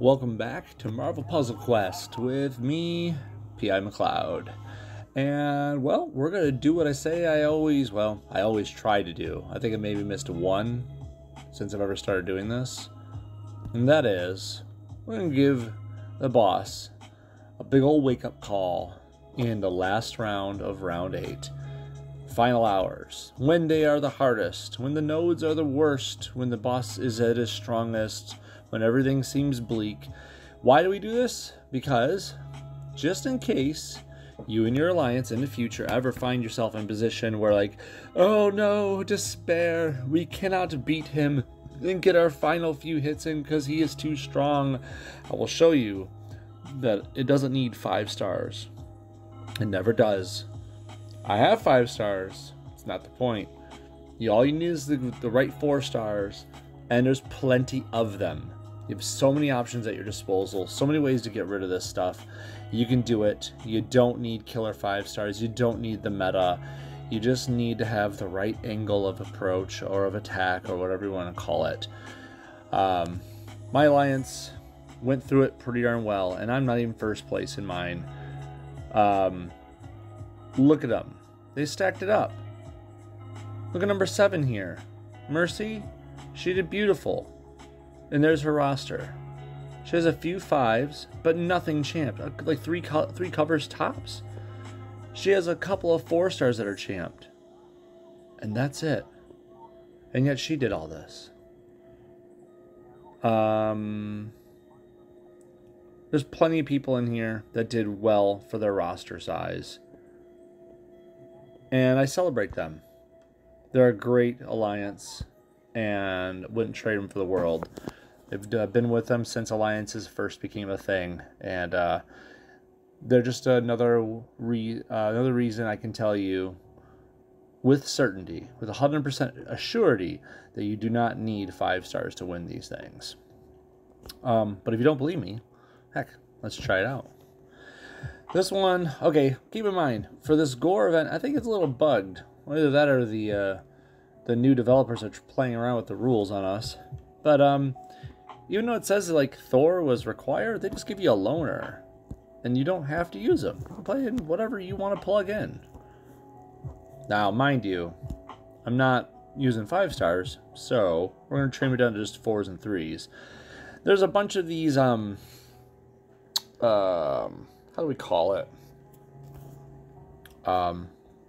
Welcome back to Marvel Puzzle Quest with me, P.I. McLeod. And, well, we're going to do what I say I always try to do. I think I maybe missed one since I've ever started doing this. And that is, we're going to give the boss a big old wake-up call in the last round of round 8. Final hours. When they are the hardest, when the nodes are the worst, when the boss is at his strongest, when everything seems bleak. Why do we do this? Because, just in case you and your alliance in the future ever find yourself in a position where like, oh no, despair, we cannot beat him and get our final few hits in because he is too strong, I will show you that it doesn't need 5 stars. It never does. I have 5 stars. It's not the point. All you need is the right 4 stars, and there's plenty of them. You have so many options at your disposal, so many ways to get rid of this stuff. You can do it. You don't need killer 5 stars. You don't need the meta. You just need to have the right angle of approach or of attack or whatever you want to call it. My alliance went through it pretty darn well, and I'm not even first place in mine. Look at them. They stacked it up. Look at number 7 here. Mercy, she did beautiful. And there's her roster. She has a few 5s, but nothing champed. Like three covers tops. She has a couple of 4 stars that are champed. And that's it. And yet she did all this. There's plenty of people in here that did well for their roster size. And I celebrate them. They're a great alliance and wouldn't trade them for the world. I've been with them since alliances first became a thing, and they're just another reason I can tell you with certainty, with 100% assurity, that you do not need 5 stars to win these things. But if you don't believe me, heck, let's try it out. This one, okay, keep in mind, for this Gore event, I think it's a little bugged. Either that or the new developers are playing around with the rules on us. But even though it says that, like, Thor was required, they just give you a loner. And you don't have to use them. You can play in whatever you want to plug in. Now, mind you, I'm not using 5 stars, so we're going to trim it down to just 4s and 3s. There's a bunch of these, how do we call it?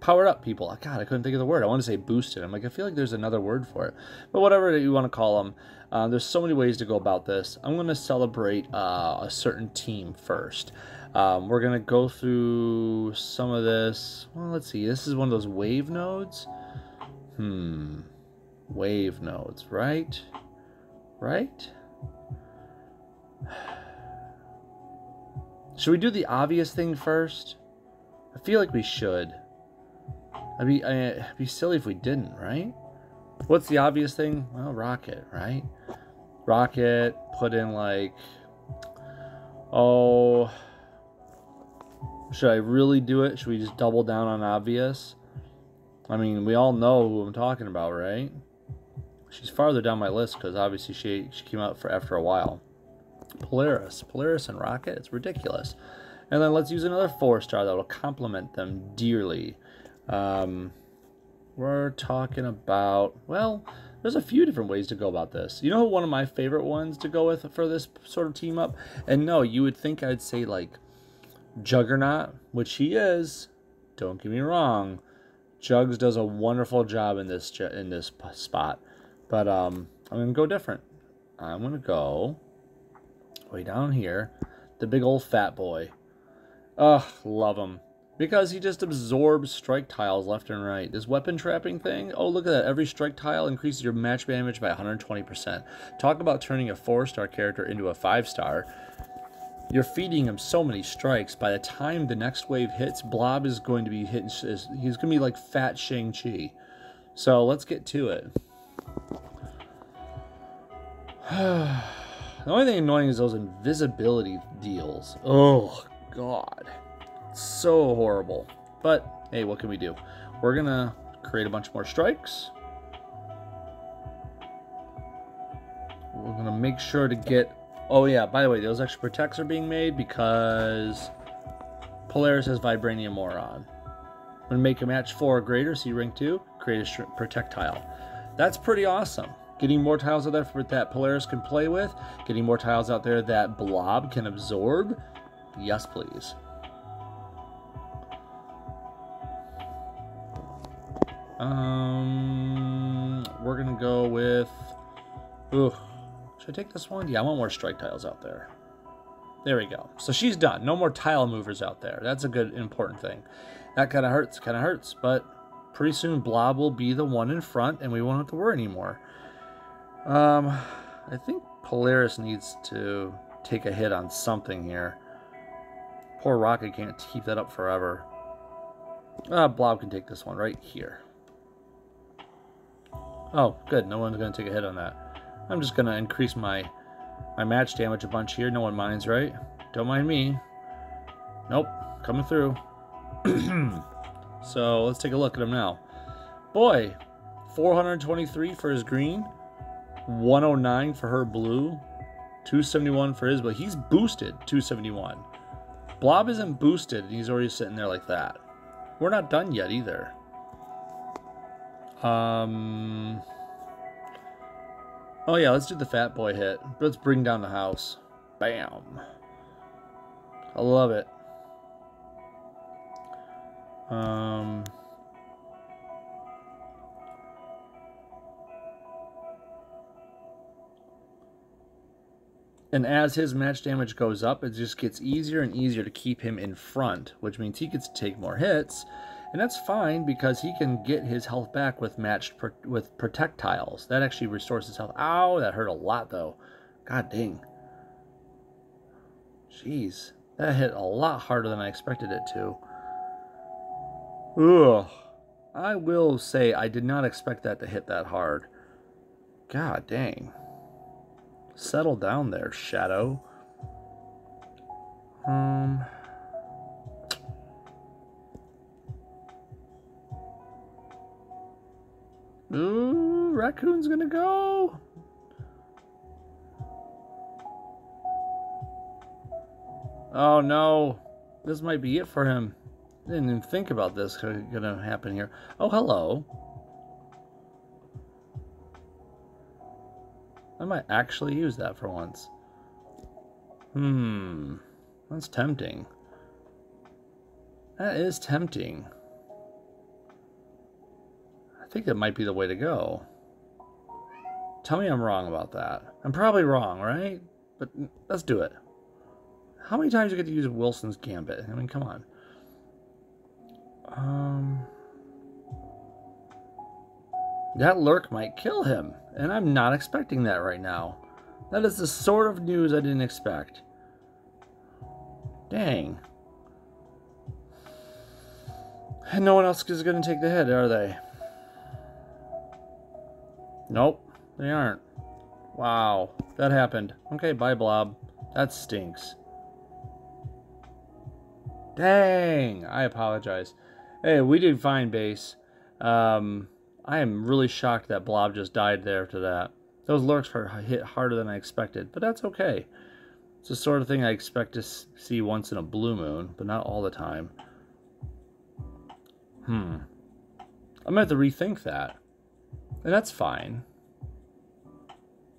Powered up people. God, I couldn't think of the word. I want to say boosted. I'm like, I feel like there's another word for it. But whatever you want to call them, there's so many ways to go about this. I'm going to celebrate a certain team first. We're going to go through some of this. Well, let's see. This is one of those wave nodes. Wave nodes, right? Right? Should we do the obvious thing first? I feel like we should. It'd be silly if we didn't, right? What's the obvious thing? Well, rocket, right? Rocket, put in like... Oh... Should I really do it? Should we just double down on obvious? I mean, we all know who I'm talking about, right? She's farther down my list because obviously she came out after a while. Polaris and Rocket, it's ridiculous. And then let's use another 4-star that will complement them dearly. We're talking about, well, there's a few different ways to go about this. You know one of my favorite ones to go with for this sort of team up? And no, you would think I'd say like Juggernaut, which he is. Don't get me wrong. Jugs does a wonderful job in this spot. But I'm going to go different. I'm going to go way down here. The big old fat boy. Ugh, love him. Because he just absorbs strike tiles left and right. This weapon trapping thing, oh, look at that. Every strike tile increases your match damage by 120%. Talk about turning a 4-star character into a 5-star. You're feeding him so many strikes. By the time the next wave hits, Blob is going to be hitting. He's going to be like fat Shang-Chi. So let's get to it. The only thing annoying is those invisibility deals. Oh, God. So horrible. But, hey, what can we do? We're going to create a bunch more strikes. We're going to make sure to get Oh yeah, by the way, those extra protects are being made because Polaris has Vibranium Ore on. When make a match 4 or greater, see rank 2, create a protect tile. That's pretty awesome. Getting more tiles out there that Polaris can play with, getting more tiles out there that Blob can absorb. Yes, please. We're gonna go with. Ooh, should I take this one? Yeah, I want more strike tiles out there. There we go. So she's done. No more tile movers out there. That's a good, important thing. That kind of hurts, but pretty soon Blob will be the one in front, and we won't have to worry anymore. I think Polaris needs to take a hit on something here. Poor Rocket can't keep that up forever. Blob can take this one right here. Oh, good. No one's going to take a hit on that. I'm just going to increase my match damage a bunch here. No one minds, right? Don't mind me. Nope. Coming through. So, let's take a look at him now. Boy, 423 for his green. 109 for her blue. 271 for his, but he's boosted 271. Blob isn't boosted, and he's already sitting there like that. We're not done yet either. Oh yeah, let's do the fat boy hit. Let's bring down the house. Bam. I love it. And as his match damage goes up, it just gets easier and easier to keep him in front, which means he gets to take more hits. And that's fine because he can get his health back with with protect tiles. That actually restores his health. Ow, that hurt a lot though. God dang. Jeez, that hit a lot harder than I expected it to. Ugh. I will say I did not expect that to hit that hard. God dang. Settle down there, Shadow. Ooh, Raccoon's gonna go. Oh no, this might be it for him. I didn't even think about this gonna happen here. Oh, hello. I might actually use that for once. That's tempting. That is tempting. I think that might be the way to go. Tell me I'm wrong about that. I'm probably wrong, right? But let's do it. How many times do you get to use Wilson's Gambit? I mean, come on. That lurk might kill him, and I'm not expecting that right now. That is the sort of news I didn't expect. Dang. And no one else is going to take the hit, are they? Nope, they aren't. Wow, that happened. Okay, bye, Blob. That stinks. Dang, I apologize. Hey, we did fine, base. I am really shocked that Blob just died there after that. Those lurks hit harder than I expected, but that's okay. It's the sort of thing I expect to see once in a blue moon, but not all the time. I'm going to have to rethink that. And that's fine.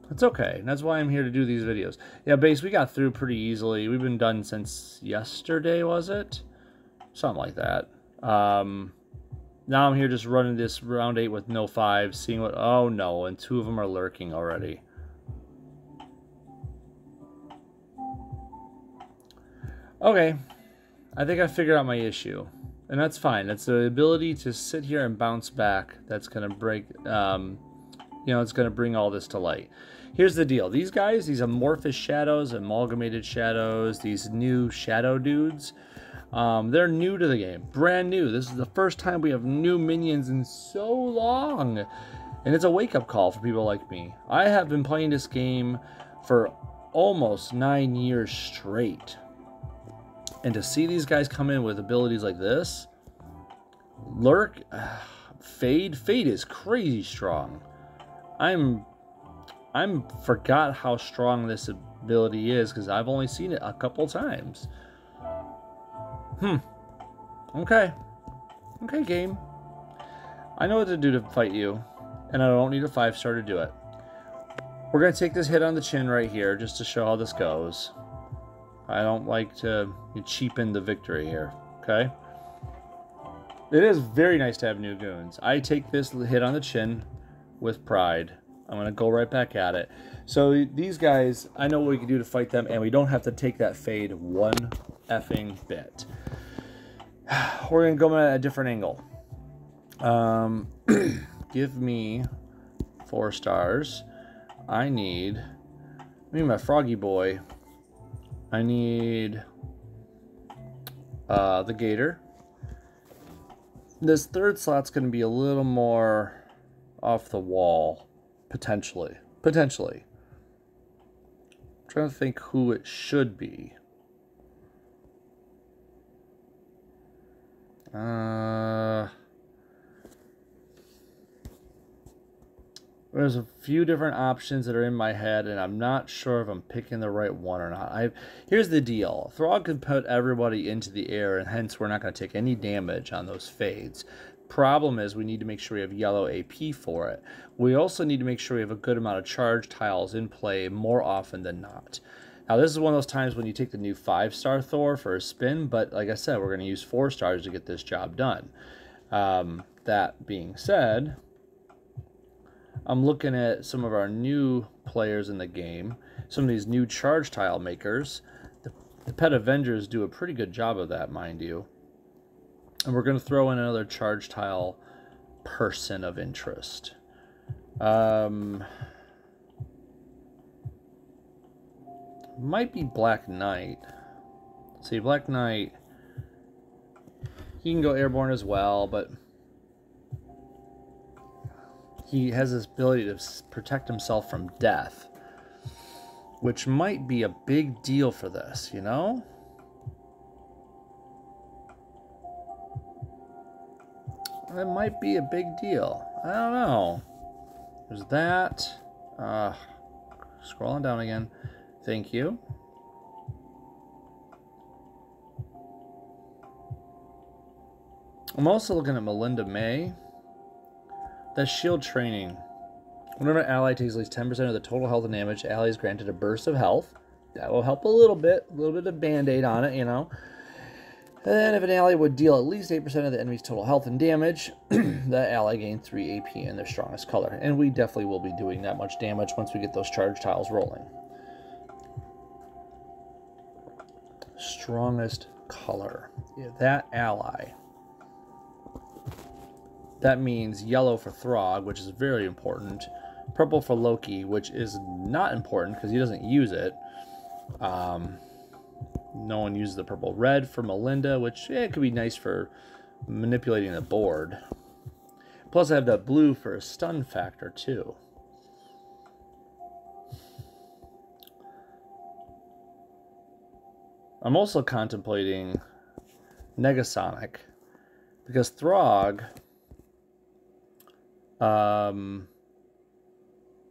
That's okay. That's why I'm here to do these videos. Yeah, base, we got through pretty easily. We've been done since yesterday, was it? Something like that. Now I'm here just running this round 8 with no 5, seeing what... Oh, no, and 2 of them are lurking already. Okay. I think I figured out my issue. And that's fine. That's the ability to sit here and bounce back that's going to break... you know, it's going to bring all this to light. Here's the deal. These guys, these amorphous shadows, amalgamated shadows, these new shadow dudes... they're new to the game. Brand new. This is the first time we have new minions in so long. And it's a wake-up call for people like me. I have been playing this game for almost 9 years straight. And to see these guys come in with abilities like this... Fade is crazy strong. I'm I forgot how strong this ability is because I've only seen it a couple times. Okay. Okay, game. I know what to do to fight you, and I don't need a 5-star to do it. We're going to take this hit on the chin right here just to show how this goes. I don't like to cheapen the victory here, okay? It is very nice to have new goons. I take this hit on the chin with pride. I'm going to go right back at it. So these guys, I know what we can do to fight them, and we don't have to take that fade one effing bit. We're going to go at a different angle. Give me 4 stars. I need my froggy boy. I need the gator. This third slot's going to be a little more off the wall, potentially. I'm trying to think who it should be. There's a few different options that are in my head, and I'm not sure if I'm picking the right one or not. Here's the deal. Throg can put everybody into the air, and hence we're not going to take any damage on those fades. Problem is we need to make sure we have yellow AP for it. We also need to make sure we have a good amount of charge tiles in play more often than not. Now, this is one of those times when you take the new 5-star Thor for a spin, but like I said, we're going to use 4 stars to get this job done. That being said, I'm looking at some of our new players in the game, some of these new charge tile makers. The Pet Avengers do a pretty good job of that, mind you. And we're going to throw in another charge tile person of interest. Might be Black Knight. See, Black Knight, he can go airborne as well, but he has this ability to protect himself from death, which might be a big deal for this, you know? That might be a big deal. I don't know. There's that. Scrolling down again. Thank you. I'm also looking at Melinda May. That's shield training. Whenever an ally takes at least 10% of the total health and damage, ally is granted a burst of health. That will help a little bit of band-aid on it, you know. And then if an ally would deal at least 8% of the enemy's total health and damage, that ally gained 3 AP in their strongest color. And we definitely will be doing that much damage once we get those charge tiles rolling. Strongest color. Yeah, that ally. That means yellow for Throg, which is very important. Purple for Loki, which is not important because he doesn't use it. No one uses the purple. Red for Melinda, which it could be nice for manipulating the board. Plus I have that blue for a stun factor too. I'm also contemplating Negasonic because Throg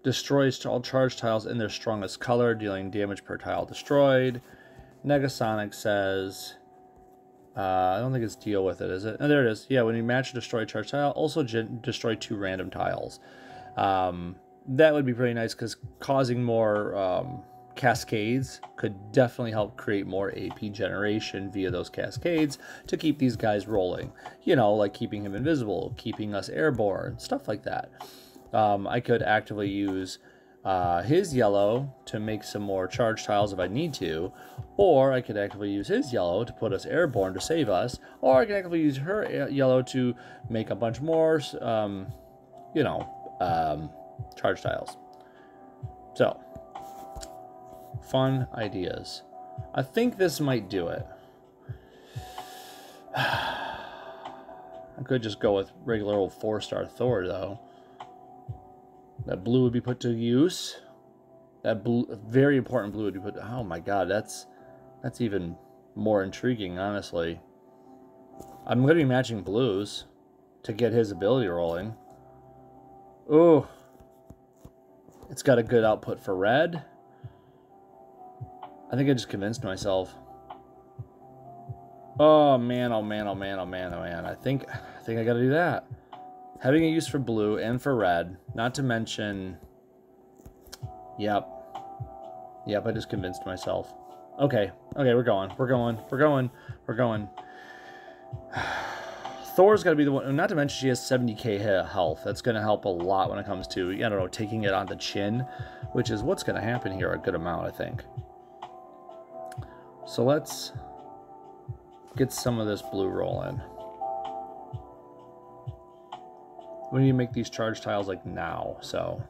destroys all charge tiles in their strongest color, dealing damage per tile destroyed. Negasonic says, I don't think it's deal with it, is it? Oh, there it is. Yeah, when you match a destroy charge tile, also destroy 2 random tiles. That would be pretty nice because causing more cascades could definitely help create more AP generation via those cascades to keep these guys rolling. You know, like keeping him invisible, keeping us airborne, stuff like that. I could actively use his yellow to make some more charge tiles if I need to, or I could actively use his yellow to put us airborne to save us, or I can actively use her yellow to make a bunch more, charge tiles. So, fun ideas. I think this might do it. I could just go with regular old 4-star Thor, though. That blue would be put to use. That blue, very important blue would be put to, oh my god, that's even more intriguing, honestly. I'm going to be matching blues to get his ability rolling. Ooh. It's got a good output for red. I think I just convinced myself. Oh man, oh man, oh man, oh man, oh man. I think I gotta do that. Having a use for blue and for red, not to mention... Yep. Yep, I just convinced myself. Okay, okay, we're going. Thor's got to be the one, not to mention she has 70k health. That's going to help a lot when it comes to, I don't know, taking it on the chin, which is what's going to happen here a good amount, I think. So let's get some of this blue rolling. We need to make these charge tiles like now, so...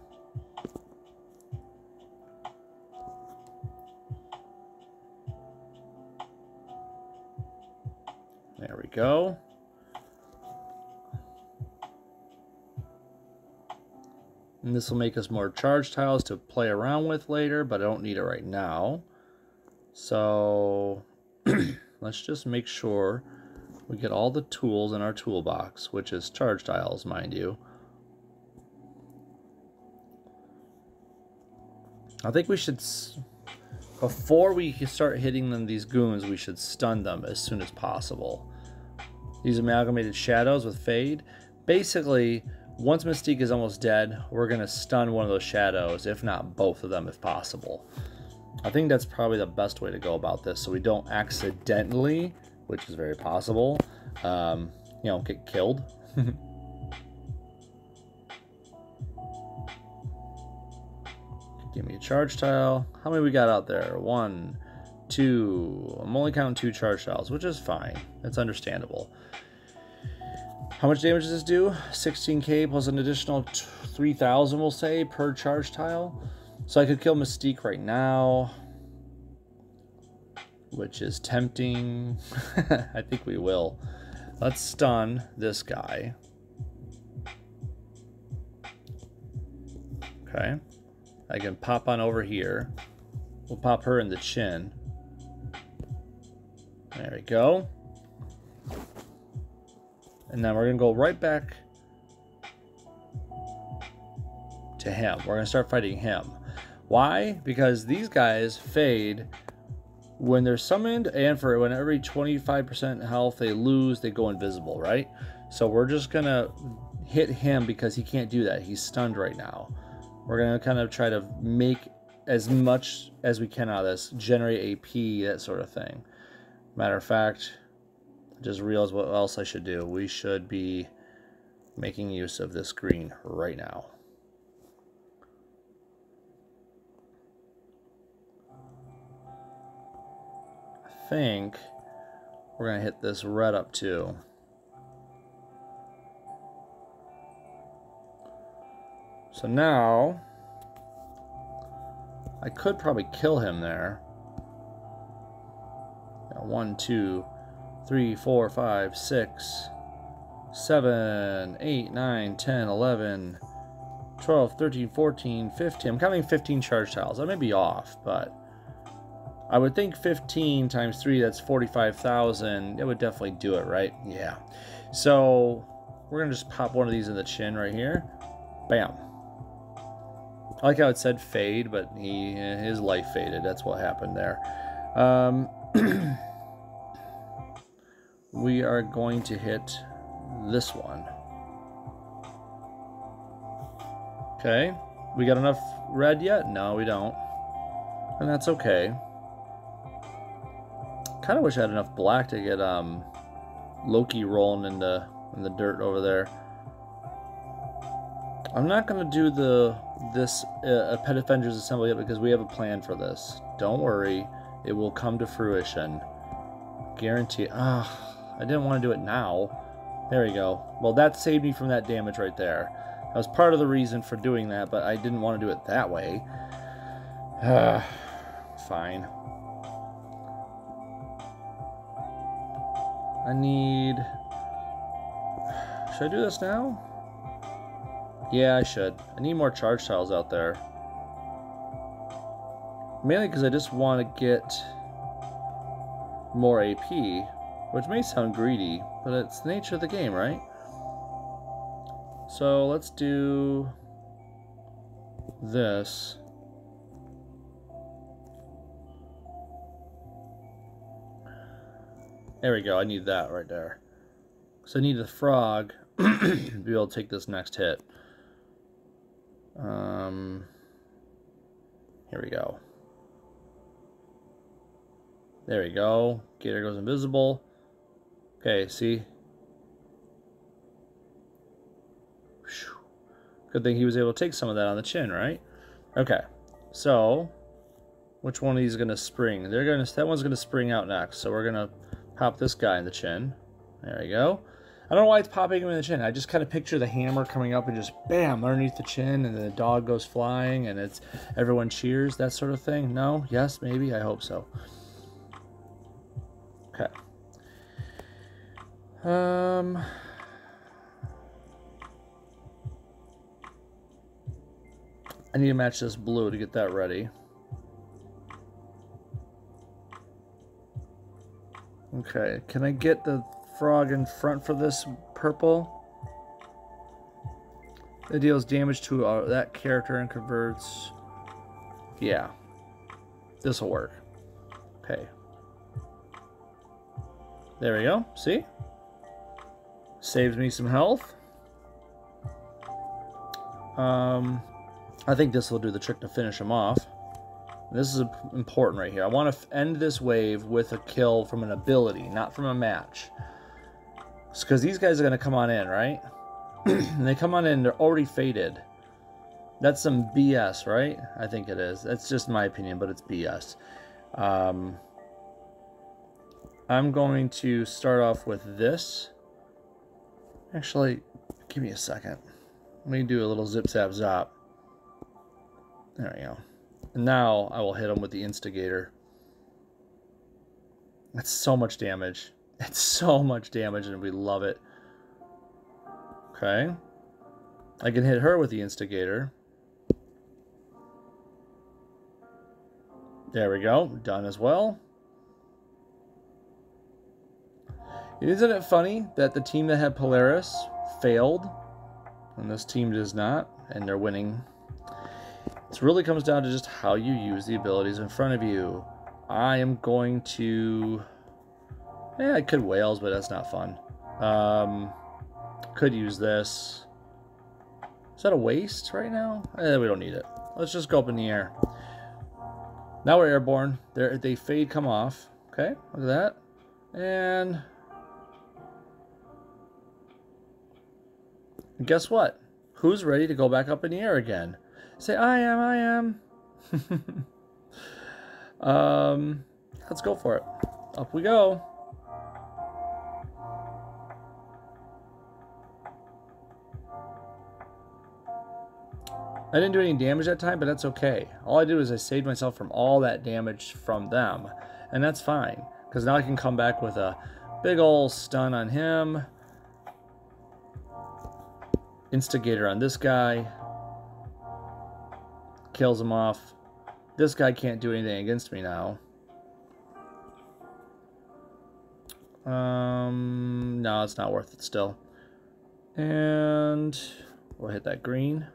There we go. And this will make us more charge tiles to play around with later, but I don't need it right now. So let's just make sure we get all the tools in our toolbox, which is charge tiles, mind you. I think we should, before we start hitting them, these goons, we should stun them as soon as possible. These amalgamated shadows with fade. Basically, once Mystique is almost dead, we're going to stun one of those shadows, if not both of them if possible. I think that's probably the best way to go about this, so we don't accidentally, which is very possible, you know, get killed. Give me a charge tile. How many we got out there? 1, 2. I'm only counting 2 charge tiles, which is fine. That's understandable. How much damage does this do? 16k plus an additional 3,000, we'll say, per charge tile. So I could kill Mystique right now, which is tempting. I think we will. Let's stun this guy. Okay. I can pop on over here. We'll pop her in the chin. There we go. And then we're going to go right back to him. We're going to start fighting him. Why? Because these guys fade when they're summoned, and for when every 25% health they lose, they go invisible, right? So we're just going to hit him because he can't do that. He's stunned right now. We're going to kind of try to make as much as we can out of this, generate AP, that sort of thing. Matter of fact, I just realized what else I should do. We should be making use of this green right now. I think we're going to hit this red up too. So now I could probably kill him there. 1, 2, 3, 4, 5, 6, 7, 8, 9, 10, 11, 12, 13, 14, 15. I'm counting 15 charge tiles. I may be off, but I would think 15 times 3, that's 45,000. It would definitely do it, right? Yeah. So we're going to just pop one of these in the chin right here. Bam. I like how it said fade, but his life faded. That's what happened there. We are going to hit this one. Okay. We got enough red yet? No, we don't. And that's okay. Kind of wish I had enough black to get Loki rolling in the dirt over there. I'm not going to do this Pet Avengers Assembly yet because we have a plan for this. Don't worry. It will come to fruition. Guarantee. I didn't want to do it now. There we go. Well, that saved me from that damage right there. That was part of the reason for doing that, but I didn't want to do it that way. Fine. I need... Should I do this now? Yeah, I should. I need more charge tiles out there. Mainly because I just want to get more AP, which may sound greedy, but it's the nature of the game, right? So let's do this. There we go. I need that right there. So I need the frog to be able to take this next hit. Here we go. There we go. Gator goes invisible. Okay, see? Good thing he was able to take some of that on the chin, right? Okay, so which one of these is going to spring? That one's going to spring out next. So we're going to pop this guy in the chin. There we go. I don't know why it's popping him in the chin. I just kind of picture the hammer coming up and just bam underneath the chin, and then the dog goes flying, and it's everyone cheers, that sort of thing. No? Yes? Maybe? I hope so. Okay. I need to match this blue to get that ready. Okay, can I get the frog in front for this purple? It deals damage to that character and converts. Yeah, this will work. Okay. There we go. See? Saves me some health. I think this will do the trick to finish him off. This is important right here. I want to end this wave with a kill from an ability, not from a match. Because these guys are going to come on in, right? And they come on in, they're already faded. That's some BS, right? I think it is. That's just my opinion, but it's BS. I'm going to start off with this. Actually, give me a second. Let me do a little zip zap zop. There we go. And now I will hit him with the instigator. That's so much damage. It's so much damage, and we love it. Okay. I can hit her with the instigator. There we go. Done as well. Isn't it funny that the team that had Polaris failed, and this team does not, and they're winning? It really comes down to just how you use the abilities in front of you. I am going to... I could whales, but that's not fun. Could use this. Is that a waste right now? We don't need it. Let's just go up in the air. Now we're airborne. They fade come off. Okay, look at that. And guess what? Who's ready to go back up in the air again? Say, I am. Let's go for it. Up we go. I didn't do any damage that time, but that's okay. All I did was I saved myself from all that damage from them. And that's fine, because now I can come back with a big ol' stun on him. Instigator on this guy. Kills him off. This guy can't do anything against me now. No, it's not worth it still. And we'll hit that green.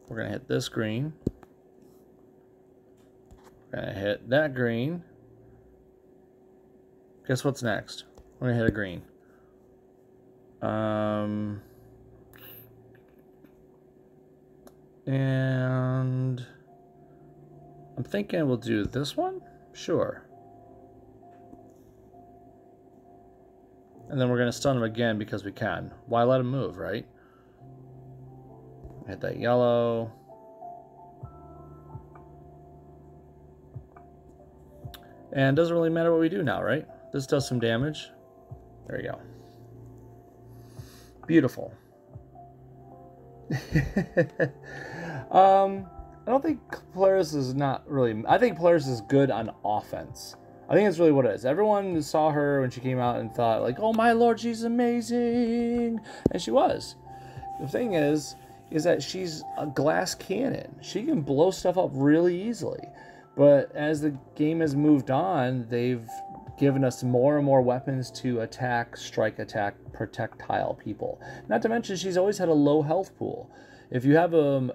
We're going to hit this green. We're going to hit that green. Guess what's next? We're going to hit a green. And I'm thinking we'll do this one? Sure. And then we're going to stun him again because we can. Why let him move, right? Hit that yellow. And it doesn't really matter what we do now, right? This does some damage. There you go. Beautiful. I don't think Polaris is not really... I think Polaris is good on offense. I think that's really what it is. Everyone saw her when she came out and thought, like, oh my lord, she's amazing. And she was. The thing is that she's a glass cannon. She can blow stuff up really easily. But as the game has moved on, they've giving us more and more weapons to attack, strike, attack, projectile people. Not to mention, she's always had a low health pool. If you have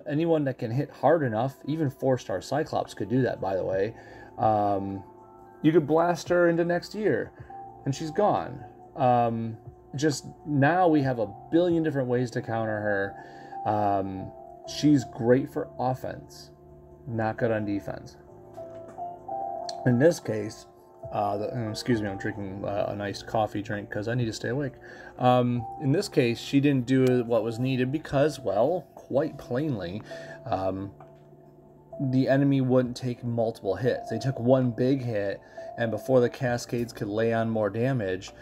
anyone that can hit hard enough, even 4-star Cyclops could do that, by the way, you could blast her into next year, and she's gone. Just now we have a billion different ways to counter her. She's great for offense, not good on defense. In this case, excuse me, I'm drinking a nice coffee drink because I need to stay awake. In this case, she didn't do what was needed because, well, quite plainly, the enemy wouldn't take multiple hits. They took one big hit, and before the cascades could lay on more damage,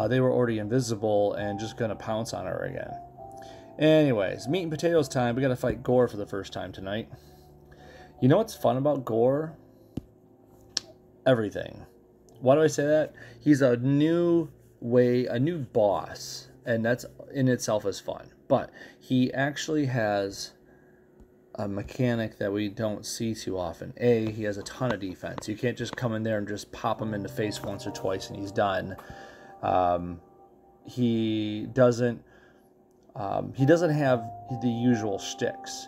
they were already invisible and just going to pounce on her again. Anyways, meat and potatoes time. We got to fight Gore for the first time tonight. You know what's fun about Gore? Everything. Why do I say that? He's a new boss, and that's in itself is fun. But he actually has a mechanic that we don't see too often. He has a ton of defense. You can't just come in there and just pop him in the face once or twice and he's done. He doesn't have the usual shticks.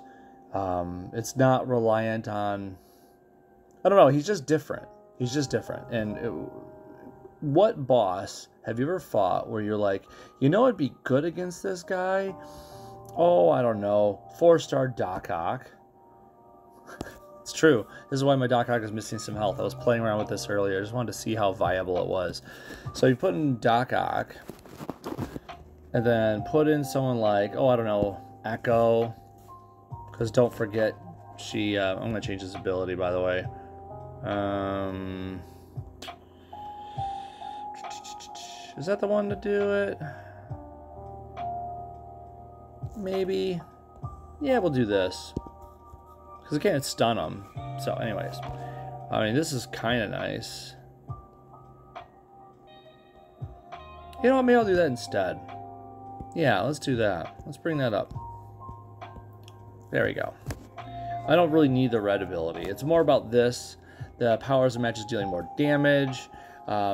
It's not reliant on, I don't know, he's just different. He's just different. And what boss have you ever fought where you're like, you know, it'd be good against this guy? Oh, I don't know. 4-star Doc Ock. It's true. This is why my Doc Ock is missing some health. I was playing around with this earlier. I just wanted to see how viable it was. So you put in Doc Ock, and then put in someone like, oh, I don't know, Echo. Because don't forget, she... I'm going to change his ability, by the way. Is that the one to do it? Maybe. Yeah, we'll do this. Because it can't stun them. So, anyways. I mean, this is kind of nice. You know what? Maybe I'll do that instead. Yeah, let's do that. Let's bring that up. There we go. I don't really need the red ability. It's more about this. The powers of matches dealing more damage.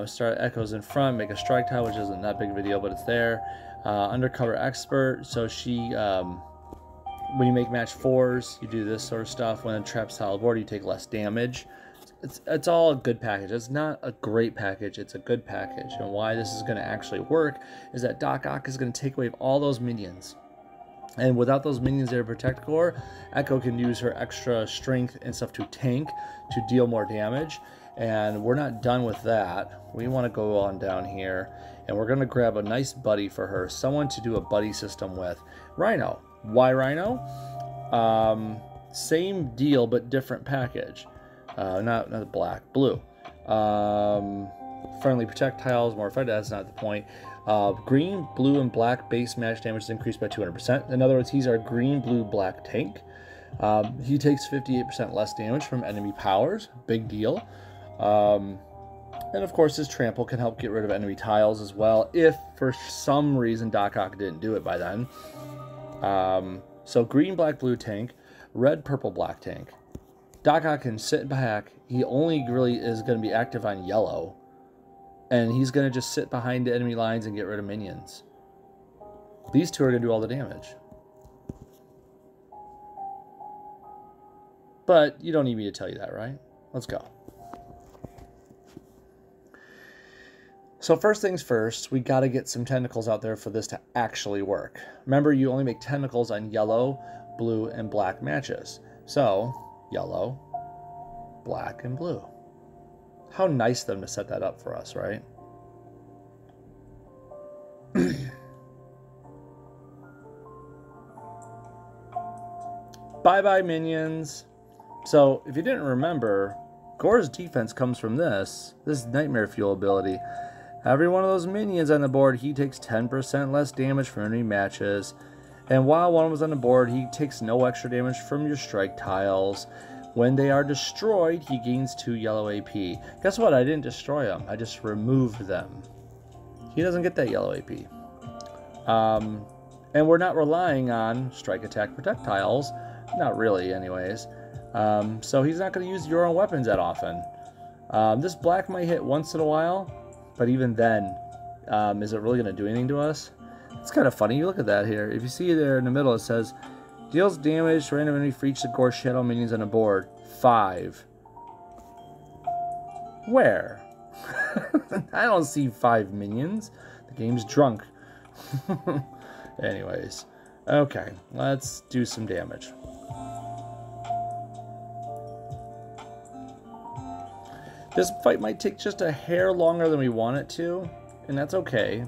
Start echoes in front. Make a strike tile, which isn't that big of a deal, but it's there. Undercover expert. So she, when you make match 4s, you do this sort of stuff. When a trap's solid board, you take less damage. It's all a good package. It's not a great package. It's a good package. And why this is going to actually work is that Doc Ock is going to take away all those minions. And without those minions there to protect Gore, Echo can use her extra strength and stuff to tank, to deal more damage. And we're not done with that. We want to go on down here, and we're going to grab a nice buddy for her. Someone to do a buddy system with. Rhino. Why Rhino? Same deal, but different package. Not black, blue. Friendly projectiles, more effective. That's not the point. Green, blue, and black base match damage is increased by 200%. In other words, he's our green, blue, black tank. He takes 58% less damage from enemy powers. Big deal. And of course, his trample can help get rid of enemy tiles as well, if for some reason Doc Ock didn't do it by then. So green, black, blue tank, red, purple, black tank. Doc Ock can sit back. He only really is going to be active on yellow. And he's going to just sit behind the enemy lines and get rid of minions. These two are going to do all the damage. But you don't need me to tell you that, right? Let's go. So first things first, we got to get some tentacles out there for this to actually work. Remember, you only make tentacles on yellow, blue, and black matches. So, yellow, black, and blue. How nice of them to set that up for us, right? Bye-bye, minions. So, if you didn't remember, Gore's defense comes from this Nightmare Fuel ability. Every one of those minions on the board, he takes 10% less damage from enemy matches. And while one was on the board, he takes no extra damage from your strike tiles. When they are destroyed, he gains 2 yellow AP. Guess what? I didn't destroy them. I just removed them. He doesn't get that yellow AP. And we're not relying on strike attack projectiles. Not really, anyways. So he's not going to use your own weapons that often. This black might hit once in a while, But even then, is it really going to do anything to us? It's kind of funny. You look at that here. If you see there in the middle, it says, deals damage to random enemy for each of the core shadow minions on the board. 5. Where? I don't see 5 minions. The game's drunk. Anyways. Okay, let's do some damage. This fight might take just a hair longer than we want it to, and that's okay.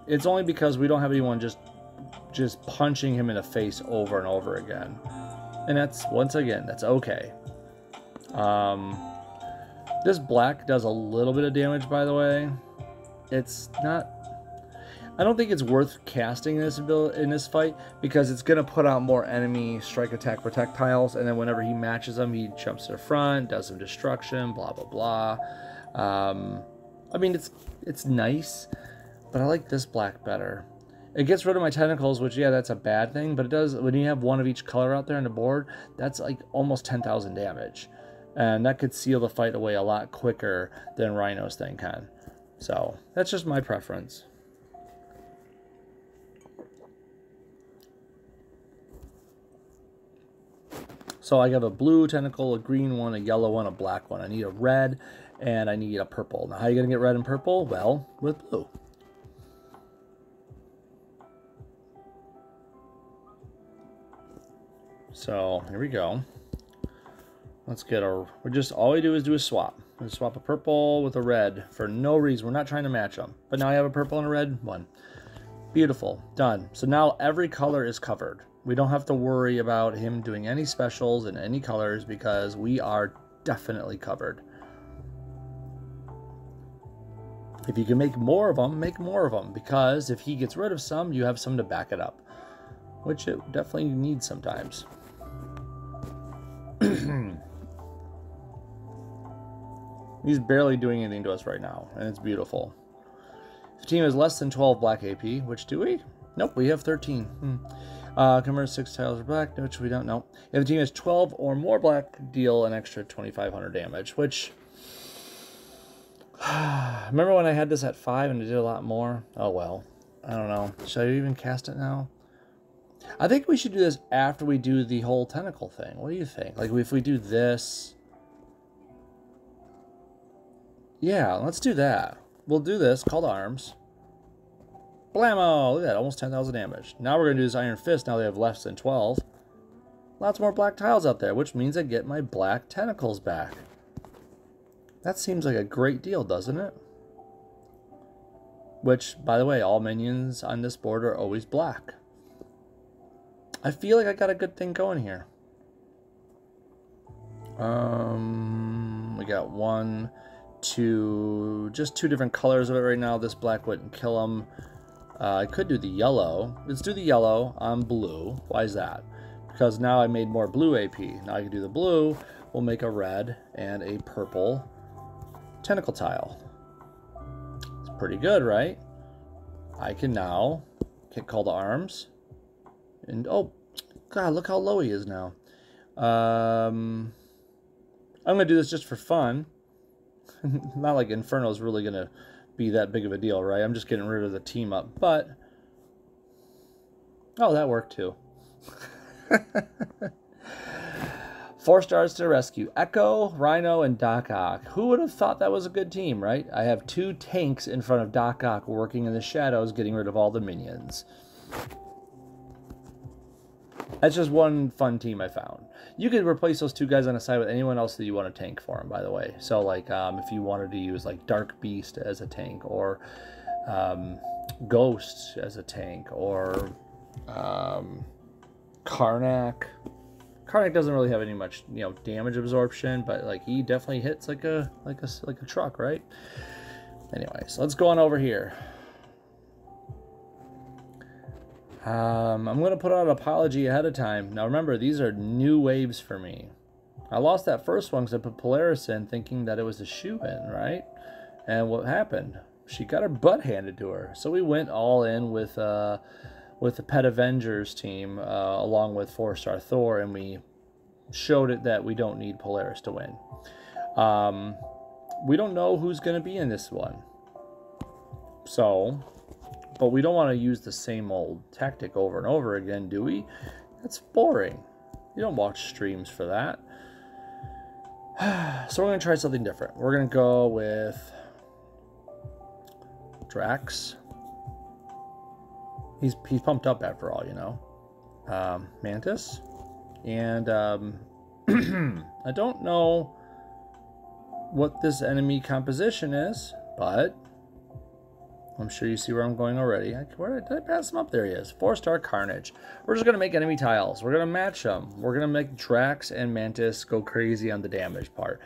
It's only because we don't have anyone just punching him in the face over and over again. And that's, once again, that's okay. This black does a little bit of damage, by the way. It's not... I don't think it's worth casting this in this fight, because it's going to put out more enemy strike, attack, protect tiles, and then whenever he matches them, he jumps to the front, does some destruction, blah, blah, blah. I mean, it's nice, but I like this black better. It gets rid of my tentacles, which, yeah, that's a bad thing, but it does, when you have one of each color out there on the board, that's like almost 10,000 damage. And that could seal the fight away a lot quicker than Rhino's thing can. So, that's just my preference. So I have a blue tentacle, a green one, a yellow one, a black one. I need a red, and I need a purple. Now, how are you going to get red and purple? Well, with blue. So, here we go. Let's get our... all we do is do a swap. We swap a purple with a red for no reason. We're not trying to match them. But now I have a purple and a red one. Beautiful. Done. So now every color is covered. We don't have to worry about him doing any specials in any colors because we are definitely covered. If you can make more of them, make more of them. Because if he gets rid of some, you have some to back it up. Which it definitely needs sometimes. He's barely doing anything to us right now, and it's beautiful. If the team has less than 12 black AP, which do we? Nope, we have 13. Convert 6 tiles for black, which we don't know. If the team has 12 or more black, deal an extra 2,500 damage, which... Remember when I had this at 5 and it did a lot more? Oh well. I don't know. Should I even cast it now? I think we should do this after we do the whole tentacle thing. What do you think? Like, if we do this... Yeah, let's do that. We'll do this. Call to arms. Blammo! Look at that. Almost 10,000 damage. Now we're going to do this Iron Fist. Now they have less than 12. Lots more black tiles out there, which means I get my black tentacles back. That seems like a great deal, doesn't it? Which, by the way, all minions on this board are always black. I feel like I got a good thing going here. We got 1, 2, just 2 different colors of it right now. This black wouldn't kill him. I could do the yellow. Let's do the yellow on blue. Why is that? Because now I made more blue AP. Now I can do the blue. We'll make a red and a purple tentacle tile. It's pretty good, right? I can now hit call to arms. And, oh, God, look how low he is now. I'm going to do this just for fun. Not like Inferno's really going to be that big of a deal, right? I'm just getting rid of the team up, but... Oh, that worked too. 4 stars to the rescue. Echo, Rhino, and Doc Ock. Who would have thought that was a good team, right? I have 2 tanks in front of Doc Ock working in the shadows, getting rid of all the minions. That's just one fun team I found. You could replace those 2 guys on the side with anyone else that you want to tank for them, by the way. So, like, if you wanted to use, like, Dark Beast as a tank, or Ghost as a tank, or Karnak. Karnak doesn't really have any much, you know, damage absorption, but, like, he definitely hits like a truck, right? Anyways, let's go on over here. I'm going to put out an apology ahead of time. Now remember, these are new waves for me. I lost that first one because I put Polaris in thinking that it was a shoe-in, right? And what happened? She got her butt handed to her. So we went all in with the Pet Avengers team along with 4-star Thor, and we showed it that we don't need Polaris to win. we don't know who's going to be in this one. So, but we don't want to use the same old tactic over and over again, do we? That's boring. You don't watch streams for that. So we're going to try something different. We're going to go with Drax. He's pumped up after all, you know. Mantis. And I don't know what this enemy composition is, but I'm sure you see where I'm going already. Where did I pass him up? There he is. 4-star Carnage. We're just going to make enemy tiles. We're going to match them. We're going to make Drax and Mantis go crazy on the damage part.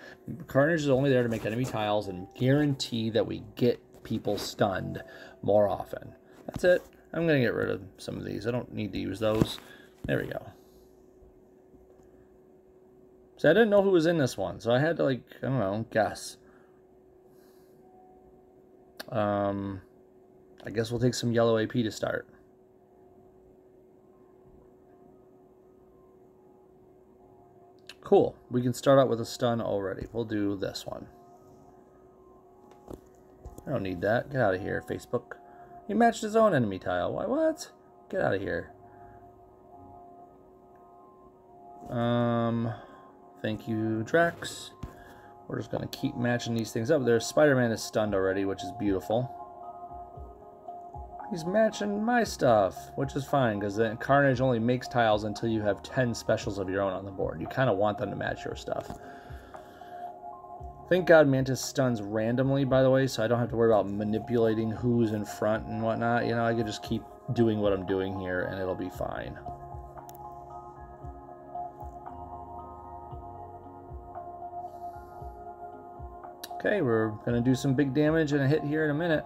Carnage is only there to make enemy tiles and guarantee that we get people stunned more often. That's it. I'm going to get rid of some of these. I don't need to use those. There we go. So I didn't know who was in this one, so I had to, like, I don't know, guess. I guess we'll take some yellow AP to start. Cool. We can start out with a stun already. We'll do this one. I don't need that. Get out of here, Facebook. He matched his own enemy tile. Why? What? Get out of here. Thank you, Drax. We're just going to keep matching these things up. There's Spider-Man is stunned already, which is beautiful. He's matching my stuff, which is fine, because then Carnage only makes tiles until you have 10 specials of your own on the board. You kind of want them to match your stuff. Thank God Mantis stuns randomly, by the way, so I don't have to worry about manipulating who's in front and whatnot. You know, I could just keep doing what I'm doing here, and it'll be fine. Okay, we're going to do some big damage and a hit here in a minute.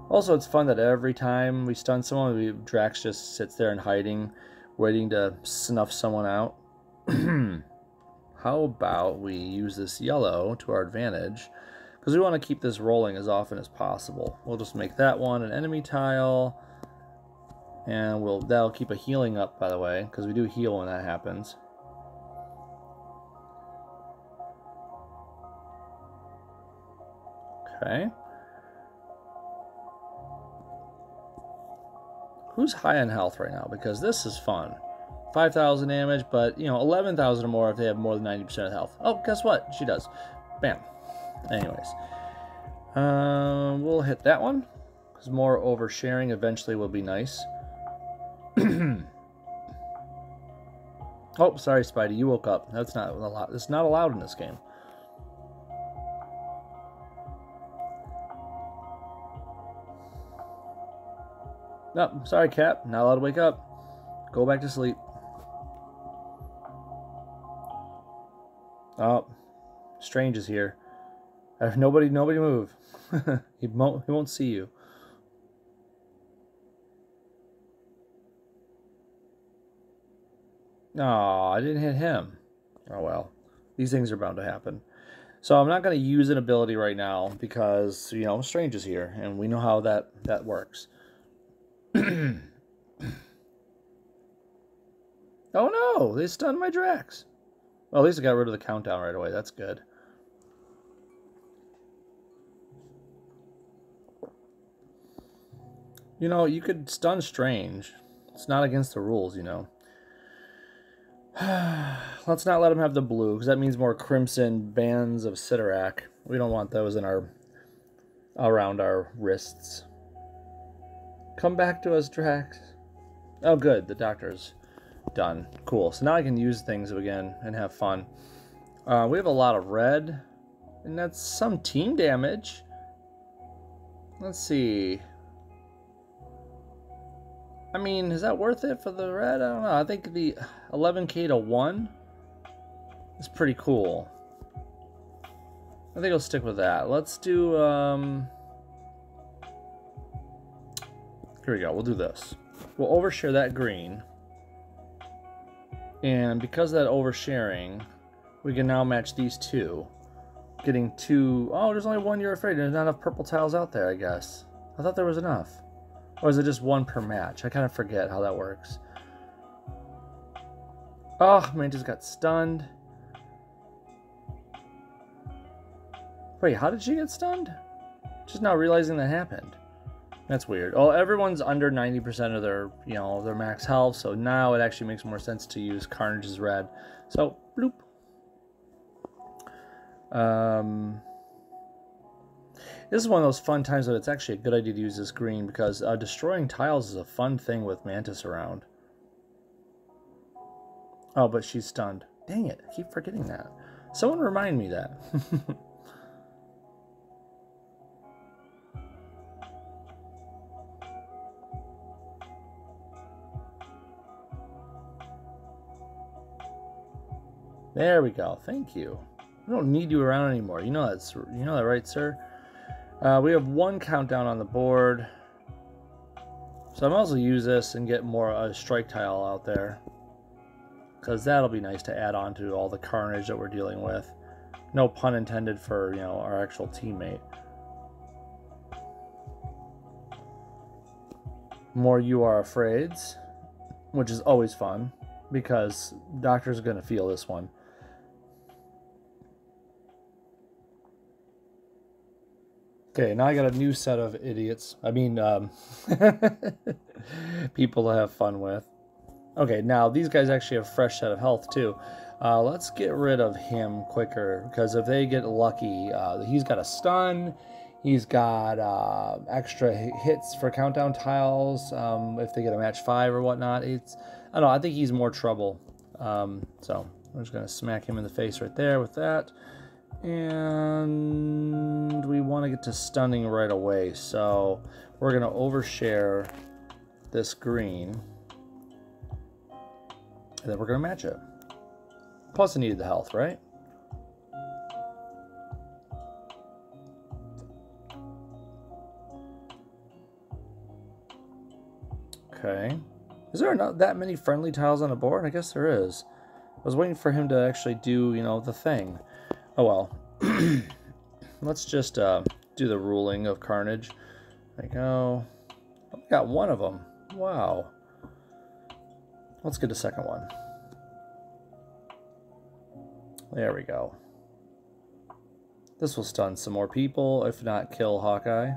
Also, it's fun that every time we stun someone, Drax just sits there in hiding, waiting to snuff someone out. How about we use this yellow to our advantage? Because we want to keep this rolling as often as possible. We'll just make that one an enemy tile. And that'll keep a healing up, by the way, because we do heal when that happens. Okay. Who's high on health right now? Because this is fun. 5,000 damage, but, you know, 11,000 or more if they have more than 90% of health. Oh, guess what? She does. Bam. Anyways. We'll hit that one. Because more oversharing eventually will be nice. Oh, sorry, Spidey. You woke up. That's not allowed. It's not allowed in this game. No, sorry, Cap. Not allowed to wake up. Go back to sleep. Oh, Strange is here. Nobody move. He won't see you. Oh, I didn't hit him. Oh well. These things are bound to happen. So I'm not going to use an ability right now because, you know, Strange is here and we know how that works. Oh no, they stunned my Drax. Well, at least I got rid of the countdown right away. That's good. You know, you could stun Strange. It's not against the rules, you know. Let's not let him have the blue, because that means more crimson bands of Sidorak. We don't want those in around our wrists. Come back to us, Drax. Oh, good. The doctor's done. Cool. So now I can use things again and have fun. We have a lot of red, and that's some team damage. Let's see. I mean, is that worth it for the red? I don't know. I think the 11k to 1 is pretty cool. I think I'll stick with that. Let's do, here we go. We'll do this. We'll overshare that green. And because of that oversharing, we can now match these two. Getting two... Oh, there's only one you're afraid. There's not enough purple tiles out there, I guess. I thought there was enough. Or is it just one per match? I kind of forget how that works. Oh, man, just got stunned. Wait, how did she get stunned? Just now realizing that happened. That's weird. Oh, everyone's under 90% of their, you know, their max health, so now it actually makes more sense to use Carnage's red. So, bloop. This is one of those fun times that it's actually a good idea to use this green, because destroying tiles is a fun thing with Mantis around. Oh, but she's stunned. Dang it, I keep forgetting that. Someone remind me that. There we go. Thank you. We don't need you around anymore. You know that, right, sir? We have one countdown on the board, so I might as well use this and get more strike tile out there, because that'll be nice to add on to all the carnage that we're dealing with. No pun intended for, you know, our actual teammate. More You Are Afraids, which is always fun, because Doctor's gonna feel this one. Okay, now I got a new set of idiots. I mean, people to have fun with. Okay, now these guys actually have a fresh set of health too. Let's get rid of him quicker, because if they get lucky, he's got a stun. He's got extra hits for countdown tiles if they get a match 5 or whatnot. I don't know, I think he's more trouble. So we're just going to smack him in the face right there with that. And we want to get to stunning right away, so we're going to overshare this green, and then we're going to match it. Plus I needed the health, right? Okay. Is there not that many friendly tiles on the board? I guess there is. I was waiting for him to actually do, you know, the thing. Oh well. Let's just do the ruling of Carnage. There we go. Oh, we got one of them. Wow. Let's get a second one. There we go. This will stun some more people, if not kill Hawkeye.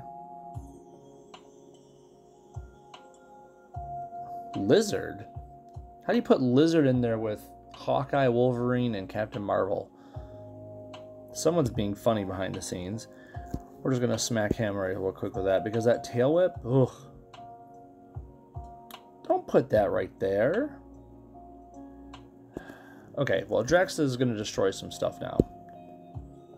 Lizard? How do you put Lizard in there with Hawkeye, Wolverine, and Captain Marvel? Someone's being funny behind the scenes. We're just going to smack him right real quick with that, because that tail whip, ugh. Don't put that right there. Okay, well, Drax is going to destroy some stuff now.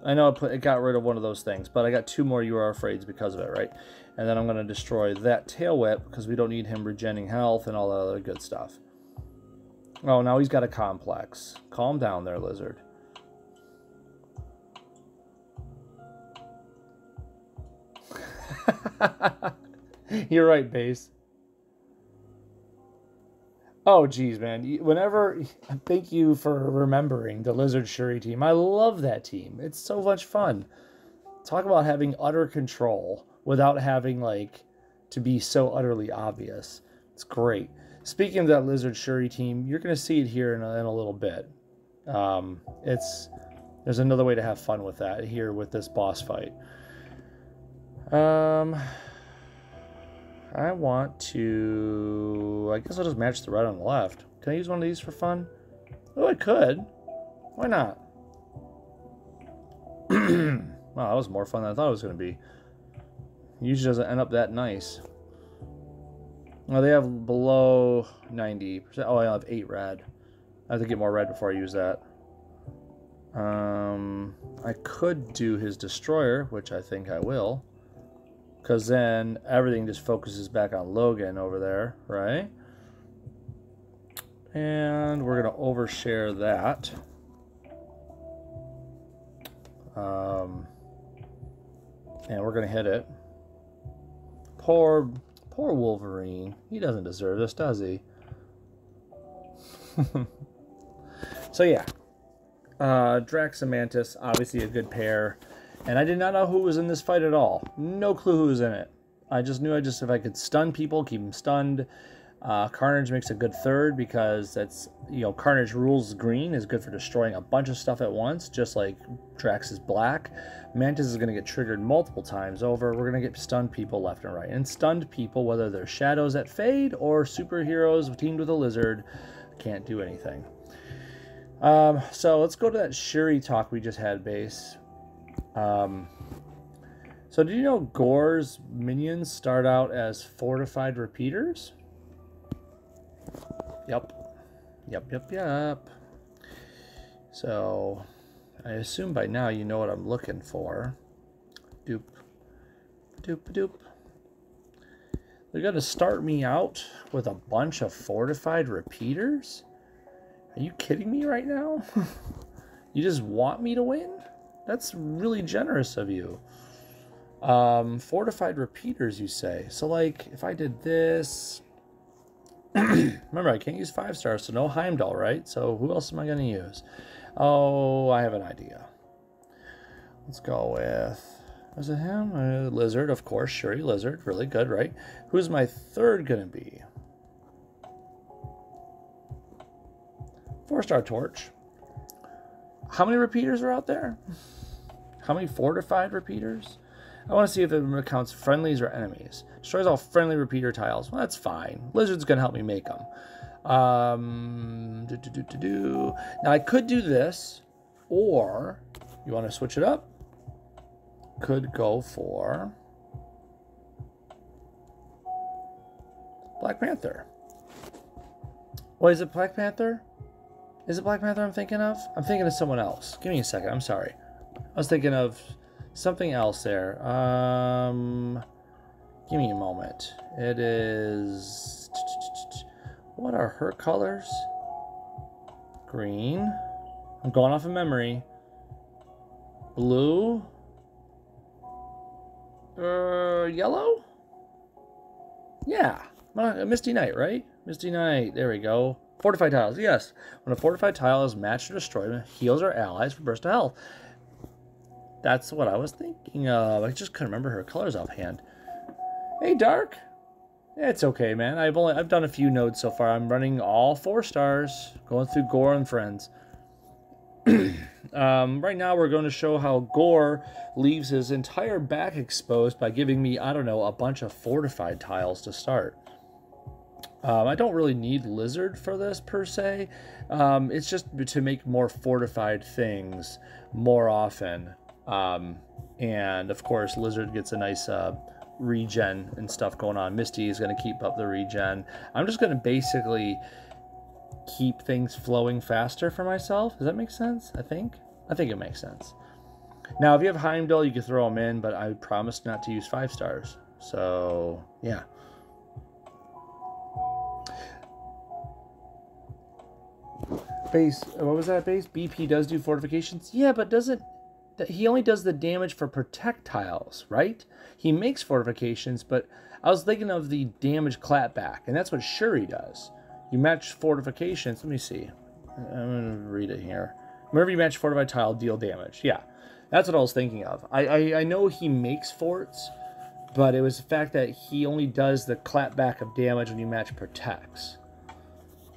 I know it got rid of one of those things, but I got 2 more You Are Afraids because of it, right? And then I'm going to destroy that tail whip, because we don't need him regenning health and all that other good stuff. Oh, now he's got a complex. Calm down there, Lizard. You're right, Base. Oh, geez, man. Whenever... Thank you for remembering the Lizard Shuri team. I love that team. It's so much fun. Talk about having utter control without having, like, to be so utterly obvious. It's great. Speaking of that Lizard Shuri team, you're going to see it here in a little bit. There's another way to have fun with that here with this boss fight. I want to... I guess I'll just match the red on the left. Can I use one of these for fun? Oh, I could. Why not? Wow, that was more fun than I thought it was going to be. Usually doesn't end up that nice. Oh, they have below 90%. Oh, I have 8 red. I have to get more red before I use that. I could do his destroyer, which I think I will. Because then everything just focuses back on Logan over there, right? And we're going to overshare that. And we're going to hit it. Poor Wolverine. He doesn't deserve this, does he? So yeah. Drax and Mantis, obviously a good pair. And I did not know who was in this fight at all. No clue who was in it. I just knew if I could stun people, keep them stunned. Carnage makes a good third because that's, you know, Carnage rules green, is good for destroying a bunch of stuff at once, just like Drax is black. Mantis is going to get triggered multiple times over. We're going to get stunned people left and right. And stunned people, whether they're shadows that fade or superheroes teamed with a lizard, can't do anything. So let's go to that Shuri talk we just had, base. So do you know Gore's minions start out as fortified repeaters? Yep. So I assume by now you know what I'm looking for. Doop. They're going to start me out with a bunch of fortified repeaters? Are you kidding me right now? You just want me to win? That's really generous of you. Fortified repeaters, you say. So, like, if I did this... Remember, I can't use 5 stars, so no Heimdall, right? So who else am I going to use? Oh, I have an idea. Let's go with... Was it him? Lizard, of course. Shuri, Lizard. Really good, right? Who's my third going to be? 4-star Torch. How many repeaters are out there? How many fortified repeaters? I want to see if it counts friendlies or enemies. Destroys all friendly repeater tiles. Well, that's fine. Lizard's going to help me make them. Now, I could do this, or you want to switch it up? Could go for Black Panther. What is it, Black Panther? Is it Black Panther I'm thinking of? I'm thinking of someone else. Give me a second. I'm sorry. I was thinking of something else there. Give me a moment. It is... What are her colors? Green. I'm going off of memory. Blue. Yellow? Yeah. Misty Knight, right? Misty Knight. There we go. Fortified tiles. Yes. When a fortified tile is matched or destroyed, it heals our allies for burst of health. That's what I was thinking of. I just couldn't remember her colors offhand. Hey, Dark. It's okay, man. I've done a few nodes so far. I'm running all 4 stars, going through Gore and friends. Right now we're going to show how Gore leaves his entire back exposed by giving me, I don't know, a bunch of fortified tiles to start. I don't really need Lizard for this per se. It's just to make more fortified things more often. And of course Lizard gets a nice regen and stuff going on. Misty is going to keep up the regen. I'm just going to basically keep things flowing faster for myself. Does that make sense? I think it makes sense. Now, if you have Heimdall, you can throw them in, but I promised not to use 5 stars. So, yeah. Base, what was that base? BP does do fortifications? Yeah, but doesn't... He only does the damage for projectiles, right? He makes fortifications, but I was thinking of the damage clapback, and that's what Shuri does. You match fortifications. Let me see. I'm going to read it here. Whenever you match fortified tile, deal damage. Yeah, that's what I was thinking of. I know he makes forts, but it was the fact that he only does the clapback of damage when you match protects.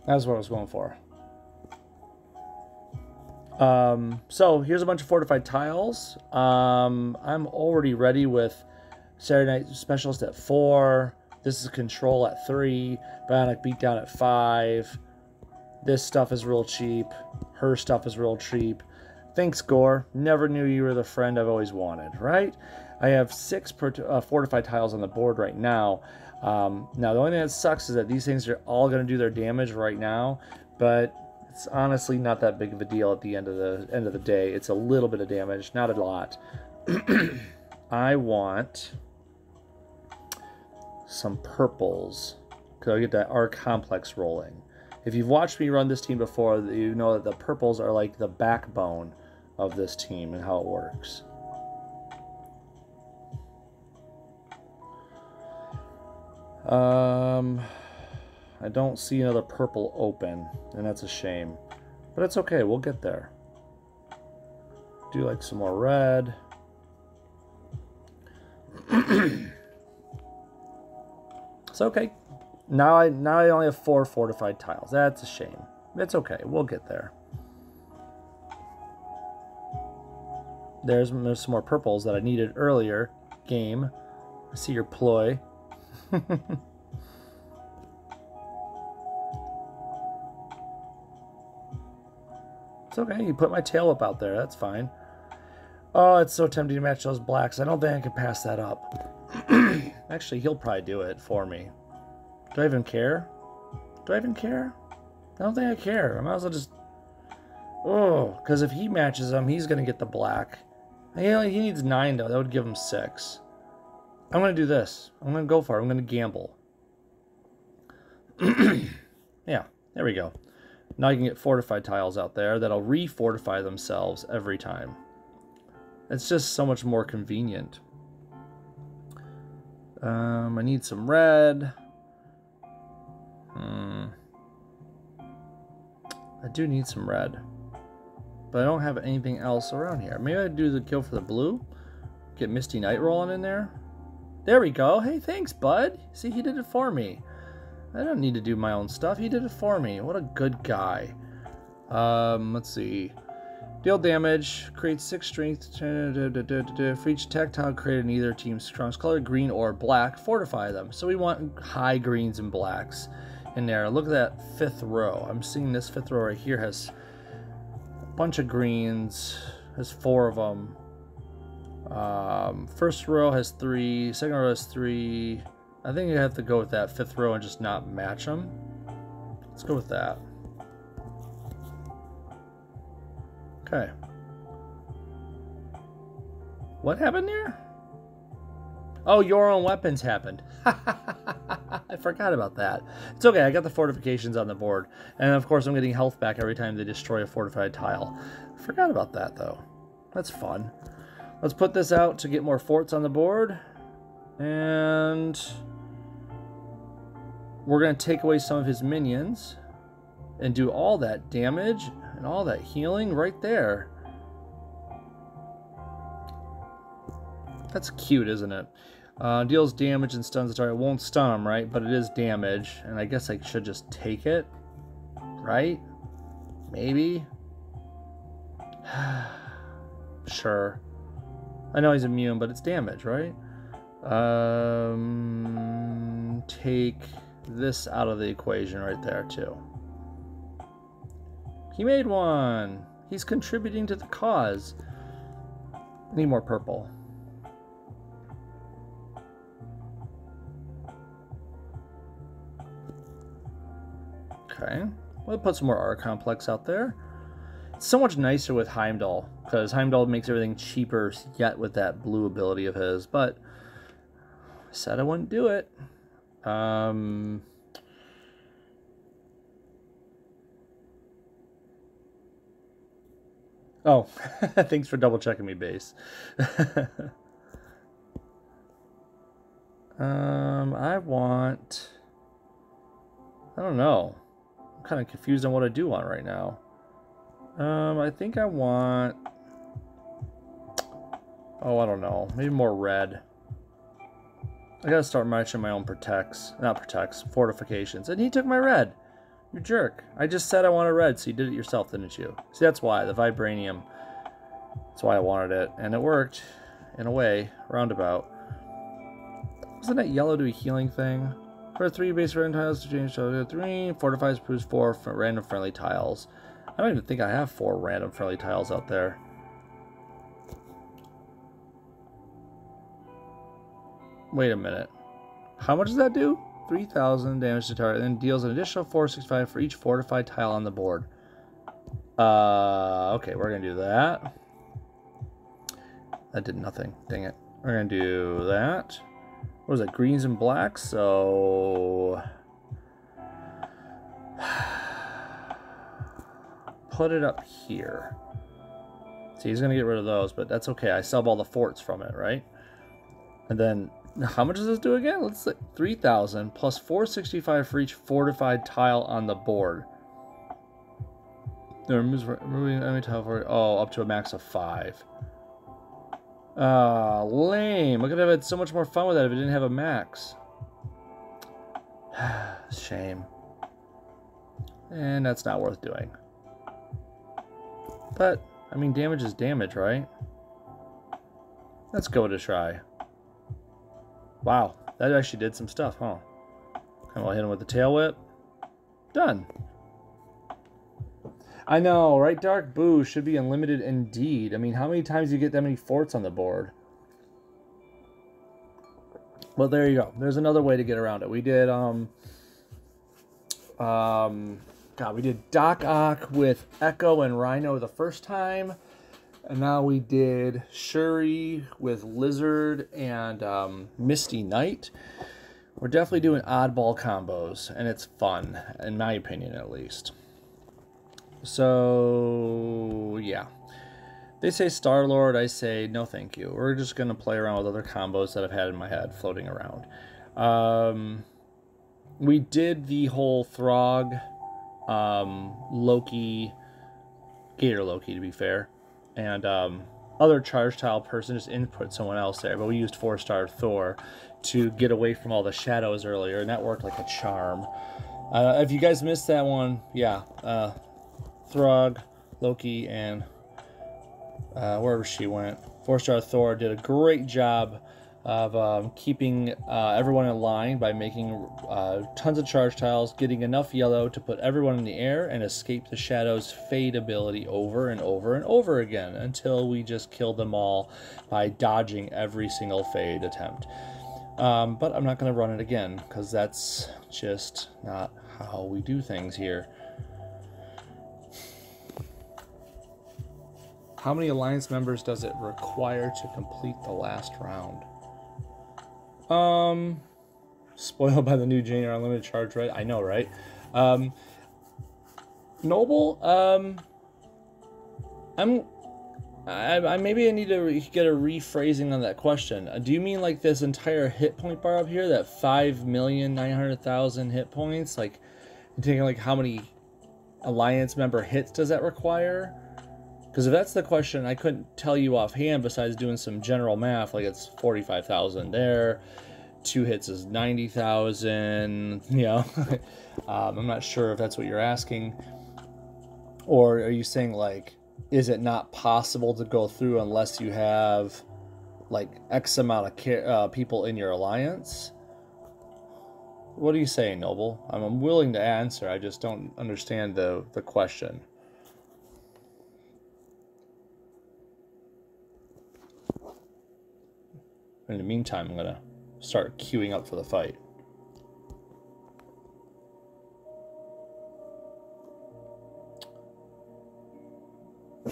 That's what I was going for. So here's a bunch of fortified tiles. I'm already ready with Saturday Night Specialist at 4. This is Control at 3. Bionic Beatdown at 5. This stuff is real cheap. Her stuff is real cheap. Thanks, Gore. Never knew you were the friend I've always wanted, right? I have 6 fortified tiles on the board right now. Now, the only thing that sucks is that these things are all going to do their damage right now, but it's honestly not that big of a deal at the end of the day. It's a little bit of damage, not a lot. I want some purples because I get that R complex rolling. If you've watched me run this team before, you know that the purples are like the backbone of this team and how it works. I don't see another purple open, and that's a shame. But it's okay, we'll get there. Do like some more red. It's okay. Now I only have 4 fortified tiles. That's a shame. It's okay. We'll get there. There's some more purples that I needed earlier. Game. I see your ploy. It's okay. You put my tail up out there. That's fine. Oh, it's so tempting to match those blacks. I don't think I can pass that up. Actually, he'll probably do it for me. Do I even care? Do I even care? I don't think I care. I might as well just... Oh, because if he matches him, he's going to get the black. He needs 9, though. That would give him 6. I'm going to do this. I'm going to go for it. I'm going to gamble. Yeah, there we go. Now you can get fortified tiles out there that'll re-fortify themselves every time. It's just so much more convenient. I need some red. I do need some red. But I don't have anything else around here. Maybe I'd do the kill for the blue. Get Misty Knight rolling in there. There we go. Hey, thanks, bud. See, he did it for me. I don't need to do my own stuff. He did it for me. What a good guy. Let's see. Deal damage. Create 6 strength. For each tactile created in either team's strongest color, green or black, fortify them. So we want high greens and blacks in there. Look at that 5th row. I'm seeing this 5th row right here has a bunch of greens. Has 4 of them. First row has 3. Second row has 3. I think you have to go with that 5th row and just not match them. Let's go with that. Okay. What happened there? Oh, your own weapons happened. I forgot about that. It's okay, I got the fortifications on the board. And of course I'm getting health back every time they destroy a fortified tile. I forgot about that though. That's fun. Let's put this out to get more forts on the board. And we're going to take away some of his minions and do all that damage and all that healing right there. That's cute, isn't it? Deals damage and stuns the target. It won't stun him, right? But it is damage. And I guess I should just take it. Right? Maybe? Sure. I know he's immune, but it's damage, right? Take this out of the equation right there, too. He made one! He's contributing to the cause. Need more purple. Okay. We'll put some more art complex out there. It's so much nicer with Heimdall, because Heimdall makes everything cheaper yet with that blue ability of his, but I said I wouldn't do it. Oh, thanks for double checking me, base. I don't know. I'm kind of confused on what I do want right now. I think I want... Oh, I don't know. Maybe more red. I gotta start matching my own fortifications. And he took my red. You jerk. I just said I wanted red, so you did it yourself, didn't you? See, that's why. The vibranium. That's why I wanted it. And it worked. In a way. Roundabout. Wasn't that yellow to a healing thing? For 3 base random tiles to change to 3. Fortifies proves 4 random friendly tiles. I don't even think I have 4 random friendly tiles out there. Wait a minute. How much does that do? 3,000 damage to target, and deals an additional 465 for each fortified tile on the board. Okay, we're gonna do that. That did nothing. Dang it. We're gonna do that. What was it? Greens and blacks. So put it up here. See, he's gonna get rid of those, but that's okay. I sub all the forts from it, right? And then how much does this do again? Let's say 3,000 plus 465 for each fortified tile on the board. Removing enemy tile for up to a max of 5. Lame. I could have had so much more fun with that if it didn't have a max. Shame. And that's not worth doing. But, I mean, damage is damage, right? Let's go to try. Wow, that actually did some stuff, huh? And we'll hit him with the tail whip. Done. I know, right, Dark? Boo, should be unlimited indeed. I mean, how many times do you get that many forts on the board? Well, there you go. There's another way to get around it. We did, God, we did Doc Ock with Echo and Rhino the first time. And now we did Shuri with Lizard and Misty Knight. We're definitely doing oddball combos, and it's fun, in my opinion at least. So, yeah. They say Star-Lord, I say no thank you. We're just going to play around with other combos that I've had in my head floating around. We did the whole Throg, Loki, Gator Loki to be fair, and other charge tile person just input someone else there, but we used 4-star Thor to get away from all the shadows earlier, and that worked like a charm. If you guys missed that one, yeah, Throg, Loki, and wherever she went, 4-star Thor did a great job of keeping everyone in line by making tons of charge tiles, getting enough yellow to put everyone in the air and escape the shadow's fade ability over and over and over again until we just killed them all by dodging every single fade attempt. But I'm not going to run it again because that's just not how we do things here. How many alliance members does it require to complete the last round? Spoiled by the new Jane Unlimited charge, right? I know, right? Noble, I maybe I need to get a rephrasing on that question. Do you mean like this entire hit point bar up here, that 5,900,000 hit points? Like, you're taking like how many alliance member hits does that require? Because if that's the question, I couldn't tell you offhand besides doing some general math, like it's 45,000 there, 2 hits is 90,000, you know. I'm not sure if that's what you're asking. Or are you saying, like, is it not possible to go through unless you have, like, X amount of people in your alliance? What are you saying, Noble? I'm willing to answer, I just don't understand the question. In the meantime, I'm going to start queuing up for the fight.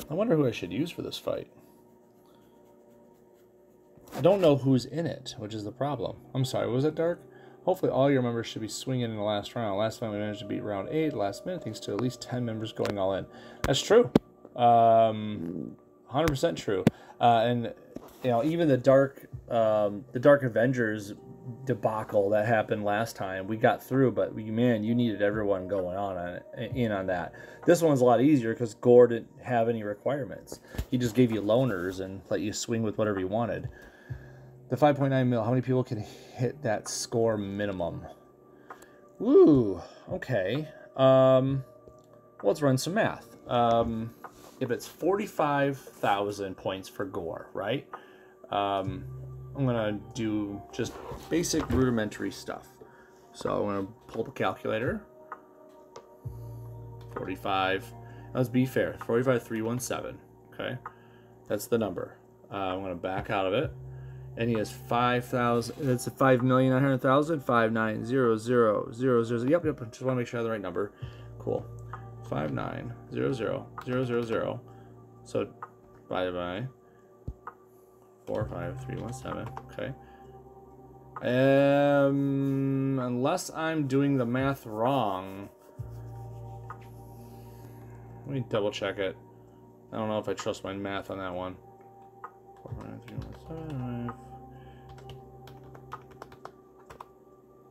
I wonder who I should use for this fight. I don't know who's in it, which is the problem. I'm sorry, was it Dark? Hopefully all your members should be swinging in the last round. Last time we managed to beat round 8 last minute, thanks to at least 10 members going all in. That's true. 100% true. And you know, even the Dark Avengers debacle that happened last time, we got through, but man, you needed everyone going in on that. This one's a lot easier because Gore didn't have any requirements. He just gave you loners and let you swing with whatever you wanted. The 5.9 mil, how many people can hit that score minimum? Ooh, okay. Let's run some math. If it's 45,000 points for Gore, right? I'm gonna do just basic rudimentary stuff. So I'm gonna pull up a calculator. 45. Let's be fair. 45,317. Okay, that's the number. I'm gonna back out of it, and he has 5,000. That's 5,900,000. 5,900,000. Yep. Just want to make sure I have the right number. Cool. 5,900,000. So divided by 45317. Okay. Unless I'm doing the math wrong, let me double check it. I don't know if I trust my math on that one. 45317.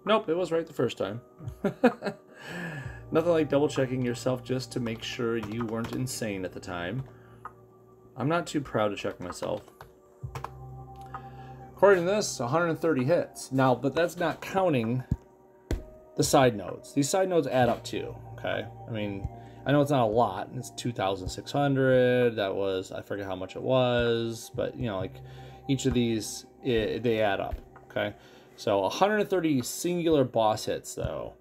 Nope, it was right the first time. Nothing like double checking yourself just to make sure you weren't insane at the time. I'm not too proud to check myself. According to this, 130 hits. Now, but that's not counting the side nodes. These side nodes add up too, okay? I mean, I know it's not a lot. It's 2,600. That was, I forget how much it was, but you know, like each of these, they add up, okay? So 130 singular boss hits though.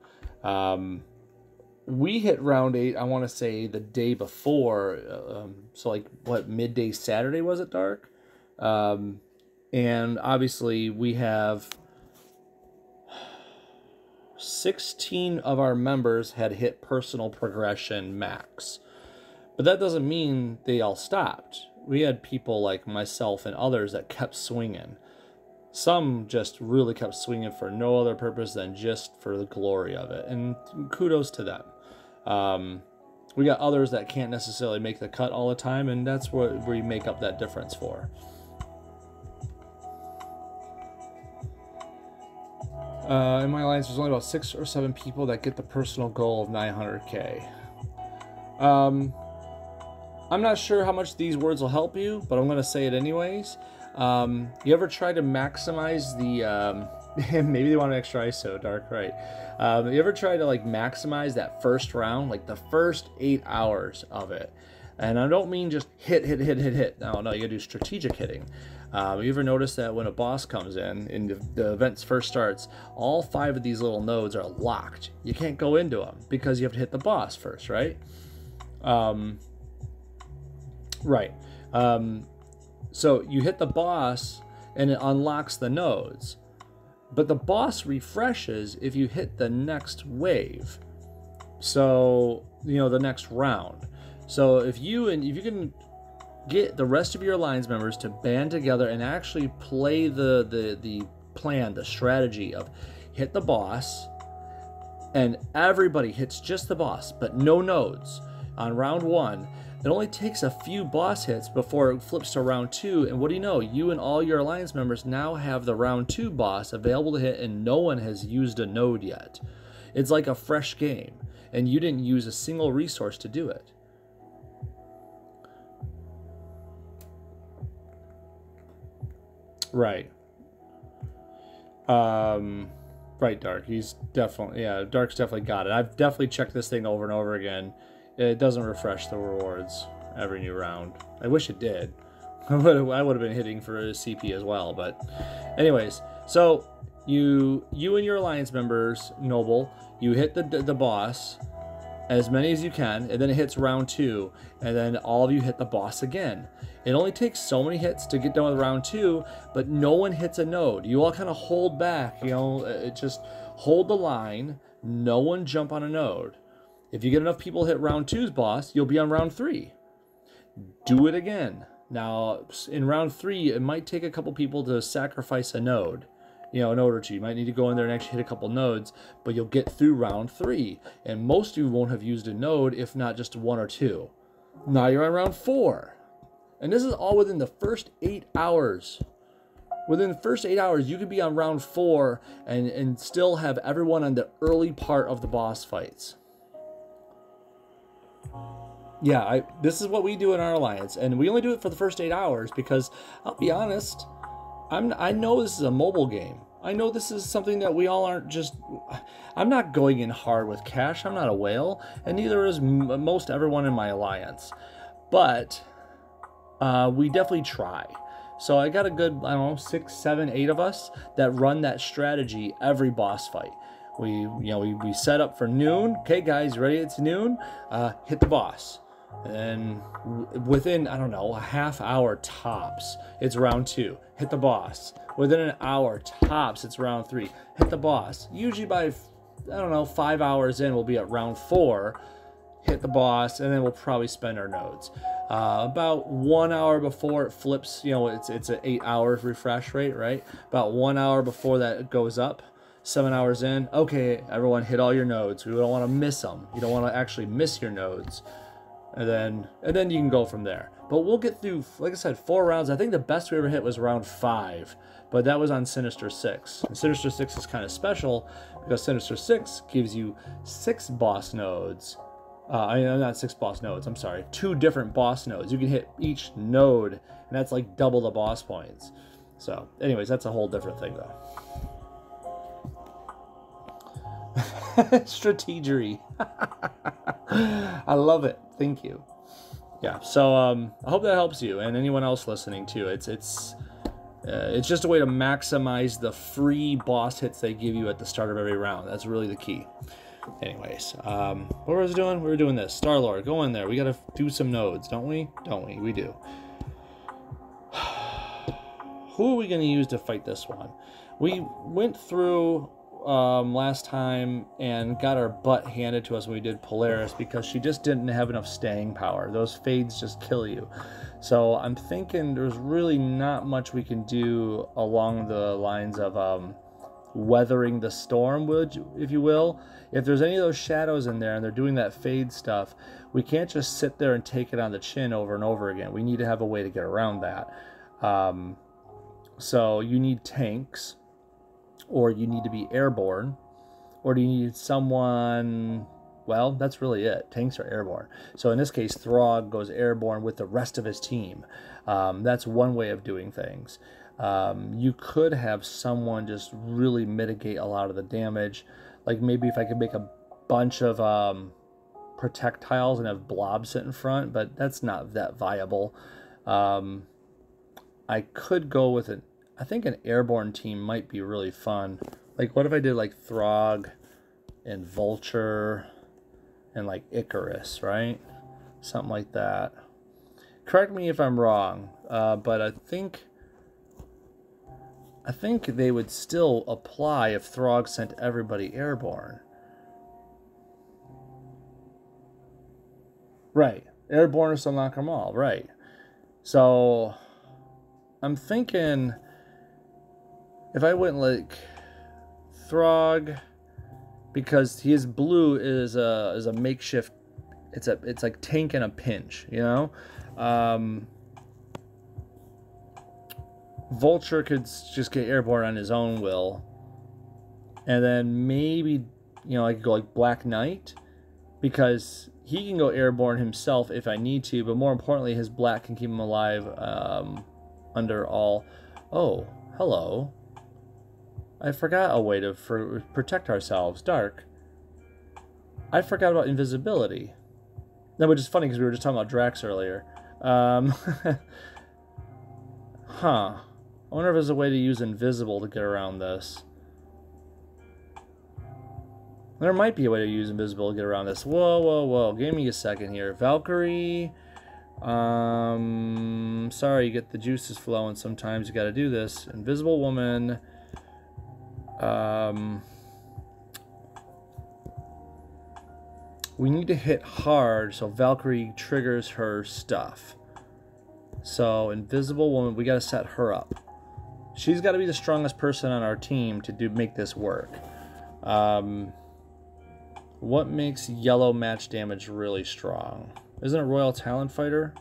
We hit round 8, I want to say the day before, so like what, midday Saturday was it, Dark? And obviously we have 16 of our members had hit personal progression max. But that doesn't mean they all stopped. We had people like myself and others that kept swinging. Some just really kept swinging for no other purpose than just for the glory of it. And kudos to them. We got others that can't necessarily make the cut all the time, and that's what we make up that difference for. In my alliance, there's only about 6 or 7 people that get the personal goal of 900k. I'm not sure how much these words will help you, but I'm going to say it anyways. You ever try to maximize the... maybe they want an extra ISO, Dark, right? You ever try to like maximize that first round, like the first 8 hours of it? And I don't mean just hit. No, you gotta do strategic hitting. You ever notice that when a boss comes in and the event first starts, all 5 of these little nodes are locked. You can't go into them because you have to hit the boss first, right? So you hit the boss and it unlocks the nodes. But the boss refreshes if you hit the next wave. So, you know, the next round. So if you can get the rest of your alliance members to band together and actually play the plan, the strategy of hit the boss, and everybody hits just the boss, but no nodes on round 1. It only takes a few boss hits before it flips to round 2, and what do you know? You and all your alliance members now have the round 2 boss available to hit, and no one has used a node yet. It's like a fresh game, and you didn't use a single resource to do it. Right. Right, Dark. He's definitely, yeah, Dark's definitely got it. I've definitely checked this thing over and over again. It doesn't refresh the rewards every new round. I wish it did. I would have been hitting for a CP as well, but anyways, so you and your alliance members, Noble, you hit the boss, as many as you can, and then it hits round 2, and then all of you hit the boss again. It only takes so many hits to get done with round 2, but no one hits a node. You all kind of hold back, you know, just hold the line, no one jump on a node. If you get enough people hit round 2's boss, you'll be on round 3. Do it again. Now, in round 3, it might take a couple people to sacrifice a node. You know, a node or two. You might need to go in there and actually hit a couple nodes, but you'll get through round 3. And most of you won't have used a node, if not just 1 or 2. Now you're on round 4. And this is all within the first 8 hours. Within the first 8 hours, you could be on round 4 and still have everyone on the early part of the boss fights. Yeah, this is what we do in our alliance, and we only do it for the first 8 hours because, I'll be honest, I know this is a mobile game. I know this is something that we all aren't just... I'm not going in hard with cash. I'm not a whale, and neither is most everyone in my alliance. But we definitely try. So I got a good, I don't know, 6, 7, 8 of us that run that strategy every boss fight. We set up for noon. Okay, guys, ready? It's noon. Hit the boss. And within, I don't know, a half hour tops, it's round 2. Hit the boss. Within an hour tops, it's round 3. Hit the boss. Usually by, I don't know, 5 hours in, we'll be at round 4. Hit the boss, and then we'll probably spend our nodes. About 1 hour before it flips, you know, it's an 8 hour refresh rate, right? About 1 hour before that goes up. 7 hours in, okay, everyone hit all your nodes. We don't want to miss them. You don't want to actually miss your nodes. And then you can go from there. But we'll get through, like I said, 4 rounds. I think the best we ever hit was round 5, but that was on Sinister 6. And Sinister 6 is kind of special because Sinister 6 gives you 6 boss nodes. Not 6 boss nodes, I'm sorry. 2 different boss nodes. You can hit each node, and that's like double the boss points. So, anyways, that's a whole different thing, though. Strategery. I love it. Thank you. Yeah, so I hope that helps you and anyone else listening too. It's just a way to maximize the free boss hits they give you at the start of every round. That's really the key. Anyways, what was I doing? We were doing this. Star-Lord, go in there. We gotta do some nodes, don't we? Don't we? We do. Who are we gonna use to fight this one? We went through last time and got our butt handed to us when we did Polaris because she just didn't have enough staying power. Those fades just kill you. So I'm thinking there's really not much we can do along the lines of weathering the storm, if you will. If there's any of those shadows in there and they're doing that fade stuff, we can't just sit there and take it on the chin over and over again. We need to have a way to get around that. So you need tanks, or you need to be airborne, or do you need someone... Well, that's really it. Tanks are airborne. So in this case, Throg goes airborne with the rest of his team. That's one way of doing things. You could have someone just really mitigate a lot of the damage. Like maybe if I could make a bunch of projectiles and have blobs sit in front, but that's not that viable. I could go with an... I think an airborne team might be really fun. Like, what if I did, like, Throg and Vulture and, like, Icarus, right? Something like that. Correct me if I'm wrong, but I think they would still apply if Throg sent everybody airborne. Right. Airborne is still knock them all. Right. So, I'm thinking... If I went like Throg, because his blue is a makeshift, it's like tank in a pinch, you know. Vulture could just get airborne on his own will, and then maybe I could go like Black Knight, because he can go airborne himself if I need to, but more importantly, his black can keep him alive under all. Oh, hello. I forgot a way to protect ourselves. Dark. I forgot about invisibility. That which is funny because we were just talking about Drax earlier. Huh. I wonder if there's a way to use invisible to get around this. There might be a way to use invisible to get around this. Whoa, whoa, whoa. Give me a second here. Valkyrie. Sorry, you get the juices flowing sometimes. You got to do this. Invisible Woman. We need to hit hard so Valkyrie triggers her stuff. So Invisible Woman, we got to set her up. She's got to be the strongest person on our team to make this work. What makes yellow match damage really strong? Isn't it Royal Talon Fighter?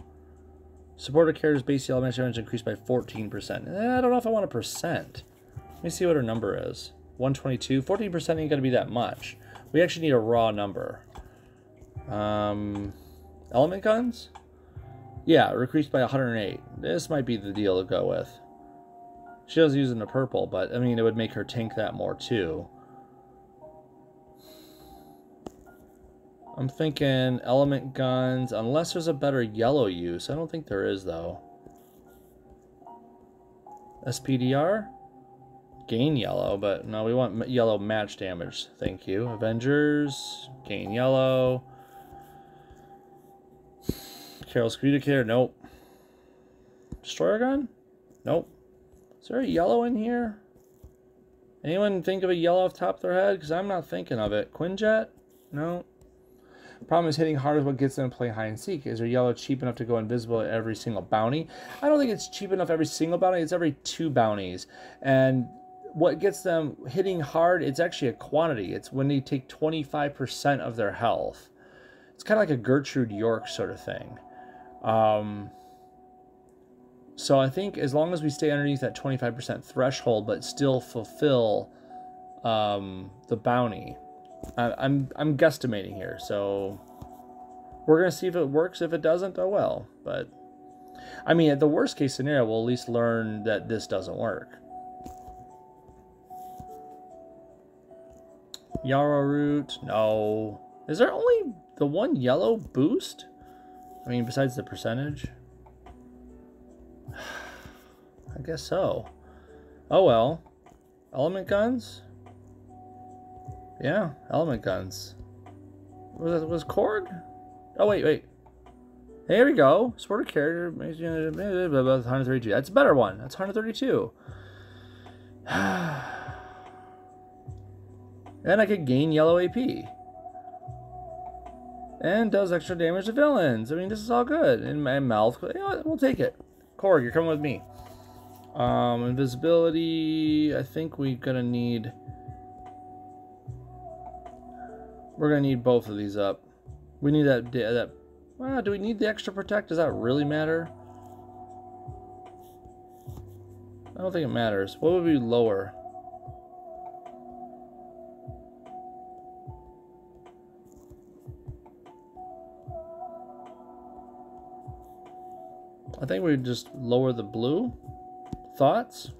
Supporter character's base yellow match damage increased by 14%. I don't know if I want a percent. Let me see what her number is. 122. 14% ain't going to be that much. We actually need a raw number. Element guns? Yeah, increased by 108. This might be the deal to go with. She doesn't use it in the purple, but I mean, it would make her tank that more too. I'm thinking element guns, unless there's a better yellow use. I don't think there is, though. SPDR? Gain yellow, but no, we want yellow match damage. Thank you. Avengers, gain yellow. Carol's communicator, nope. Destroyer gun? Nope. Is there a yellow in here? Anyone think of a yellow off the top of their head? Because I'm not thinking of it. Quinjet? No. Problem is hitting hard is what gets them to play hide and seek. Is there yellow cheap enough to go invisible at every single bounty? I don't think it's cheap enough every single bounty. It's every 2 bounties. And what gets them hitting hard, it's actually a quantity. It's when they take 25% of their health. It's kind of like a Gertrude York sort of thing. So I think as long as we stay underneath that 25% threshold, but still fulfill the bounty, I'm guesstimating here. So we're gonna see if it works. If it doesn't, oh well. But I mean, at the worst case scenario, we'll at least learn that this doesn't work. Yarrow root. No. Is there only the one yellow boost? I mean, besides the percentage? I guess so. Oh well. Element guns? Yeah, element guns. Was Korg? Oh, wait. There we go. Supported character. 132. That's a better one. That's 132. And I could gain yellow AP. And does extra damage to villains. I mean, this is all good. In my mouth. You know what? We'll take it. Korg, you're coming with me. Invisibility. I think we're gonna need both of these up. We need that. Well, do we need the extra protect? Does that really matter? I don't think it matters. What would be lower? I think we just lower the blue. Thoughts?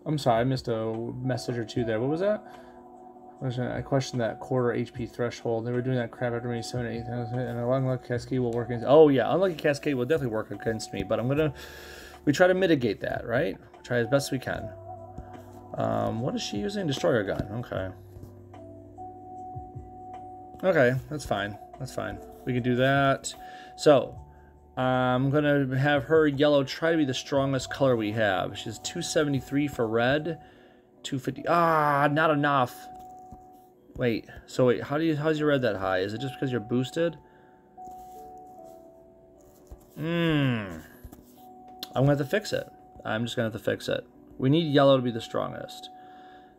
I'm sorry, I missed a message or two there. What was that? I questioned that quarter HP threshold. They were doing that crap after me 7 8, and a unlucky cascade will work against. Oh yeah, unlucky cascade will definitely work against me, but we try to mitigate that, right? Try as best we can. What is she using? Destroyer gun. Okay, that's fine. That's fine. We can do that. So, I'm going to have her yellow try to be the strongest color we have. She's 273 for red. 250. Ah, not enough. Wait. So wait, how's your red that high? Is it just because you're boosted? I'm going to have to fix it. I'm just going to have to fix it. We need yellow to be the strongest.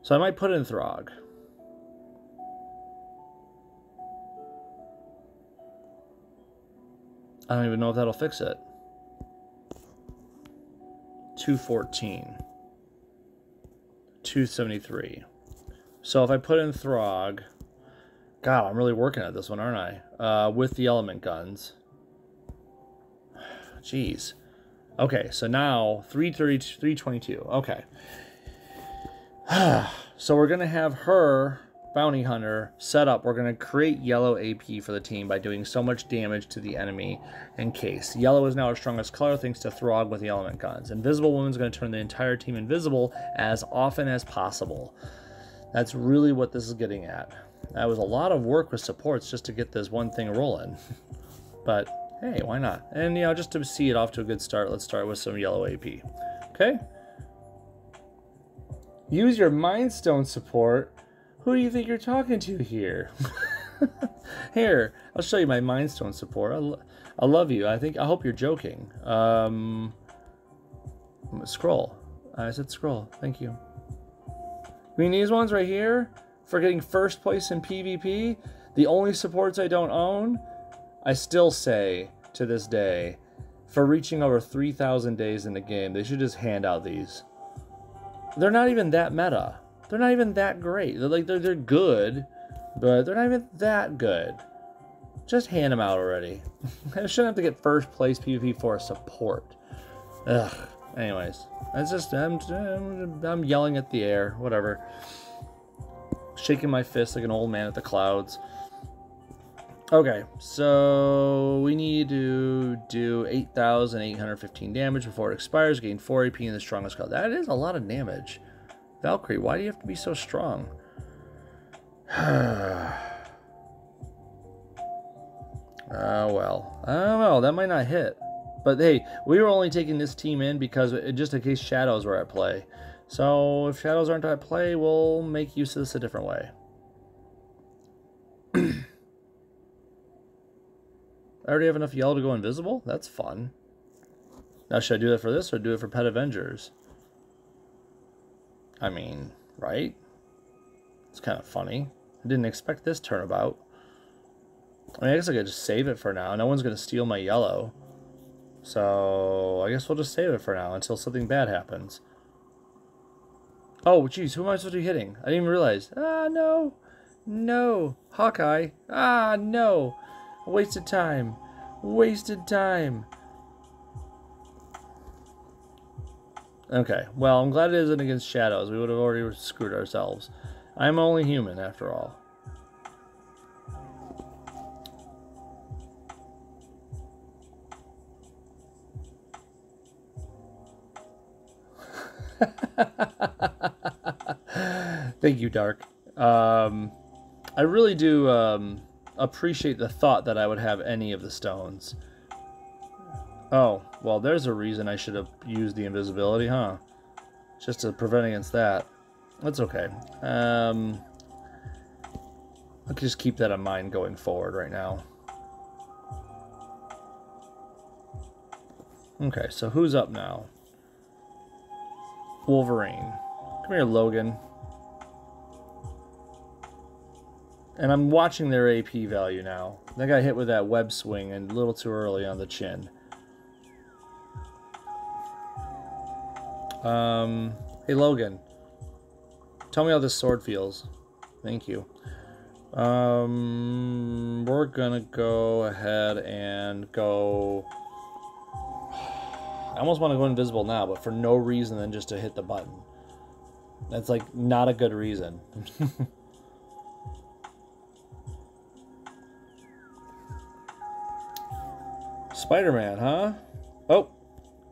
So I might put in Throg. I don't even know if that'll fix it. 214. 273. So if I put in Throg... God, I'm really working at this one, aren't I? With the element guns. Jeez. Okay, so now 330, 322. Okay. So we're going to have her... Bounty Hunter set up. We're going to create yellow AP for the team by doing so much damage to the enemy in case. Yellow is now our strongest color thanks to Throg with the element guns. Invisible Woman's going to turn the entire team invisible as often as possible. That's really what this is getting at. That was a lot of work with supports just to get this one thing rolling. But hey, why not? And you know, just to see it off to a good start, let's start with some yellow AP. Okay? Use your Mind Stone support. Who do you think you're talking to here? Here, I'll show you my Mind Stone support. I love you. I hope you're joking. Scroll. I said scroll. Thank you. I mean, these ones right here, for getting first place in PvP, the only supports I don't own, I still say, to this day, for reaching over 3,000 days in the game, they should just hand out these. They're not even that meta. They're not even that great. They're good, but they're not even that good. Just hand them out already. I shouldn't have to get first place PvP for a support. Ugh. Anyways, that's just I'm yelling at the air. Whatever. Shaking my fist like an old man at the clouds. Okay, so we need to do 8,815 damage before it expires. Gain 4 AP in the strongest color. That is a lot of damage. Valkyrie, why do you have to be so strong? Well, that might not hit. But hey, we were only taking this team in because just in case shadows were at play. So if shadows aren't at play, we'll make use of this a different way. I already have enough yellow to go invisible? That's fun. Now, should I do that for this or do it for Pet Avengers? I mean, right? It's kind of funny. I didn't expect this turnabout. I mean, I guess I could just save it for now. No one's going to steal my yellow. So, I guess we'll just save it for now until something bad happens. Oh, jeez, who am I supposed to be hitting? I didn't even realize. Ah, no. No. Hawkeye. Ah, no. Wasted time. Wasted time. Okay, well, I'm glad it isn't against shadows. We would have already screwed ourselves. I'm only human, after all. Thank you, Dark. I really do appreciate the thought that I would have any of the stones. Oh, well, there's a reason I should have used the invisibility, huh? Just to prevent against that. That's okay. I'll just keep that in mind going forward right now. Okay, so who's up now? Wolverine. Come here, Logan. And I'm watching their AP value now. They got hit with that web swing and a little too early on the chin. Hey, Logan. Tell me how this sword feels. Thank you. We're gonna go ahead and go... I almost want to go invisible now, but for no reason than just to hit the button. That's, like, not a good reason. Spider-Man, huh? Oh,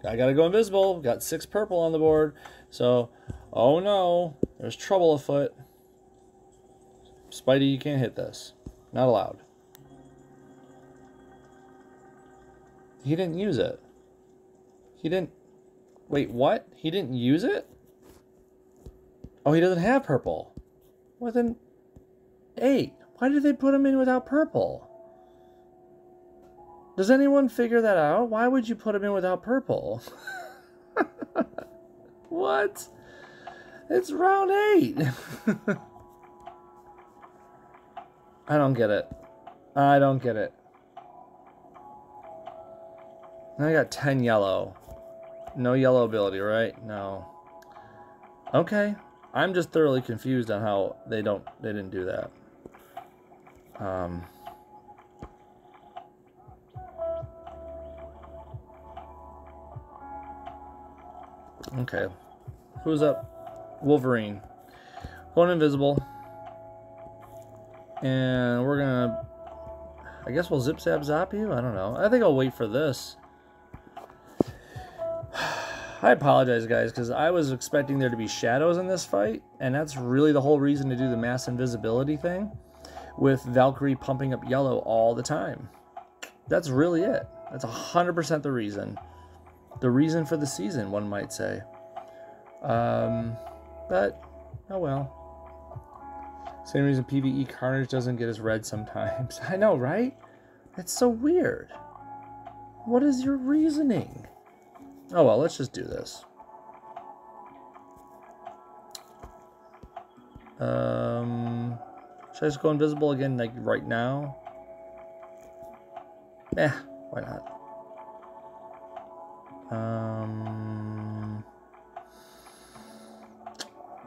I gotta go invisible. Got 6 purple on the board. So, oh no, there's trouble afoot. Spidey, you can't hit this. Not allowed. He didn't use it. He didn't... Wait, what? He didn't use it? Oh, he doesn't have purple. Well, then... 8. Why did they put him in without purple? Does anyone figure that out? Why would you put him in without purple? What? It's round 8. I don't get it. I don't get it. Now I got 10 yellow. No yellow ability, right? No. Okay. I'm just thoroughly confused on how they didn't do that. Okay. Who's up? Wolverine. Going invisible. And we're gonna... I guess we'll zip zap zap you? I don't know. I think I'll wait for this. I apologize, guys, because I was expecting there to be shadows in this fight, and that's really the whole reason to do the mass invisibility thing, with Valkyrie pumping up yellow all the time. That's really it. That's 100% the reason. The reason for the season, one might say. But, oh well. Same reason PvE Carnage doesn't get his red sometimes. I know, right? That's so weird. What is your reasoning? Oh well, let's just do this. Should I just go invisible again, like, right now? Eh, why not?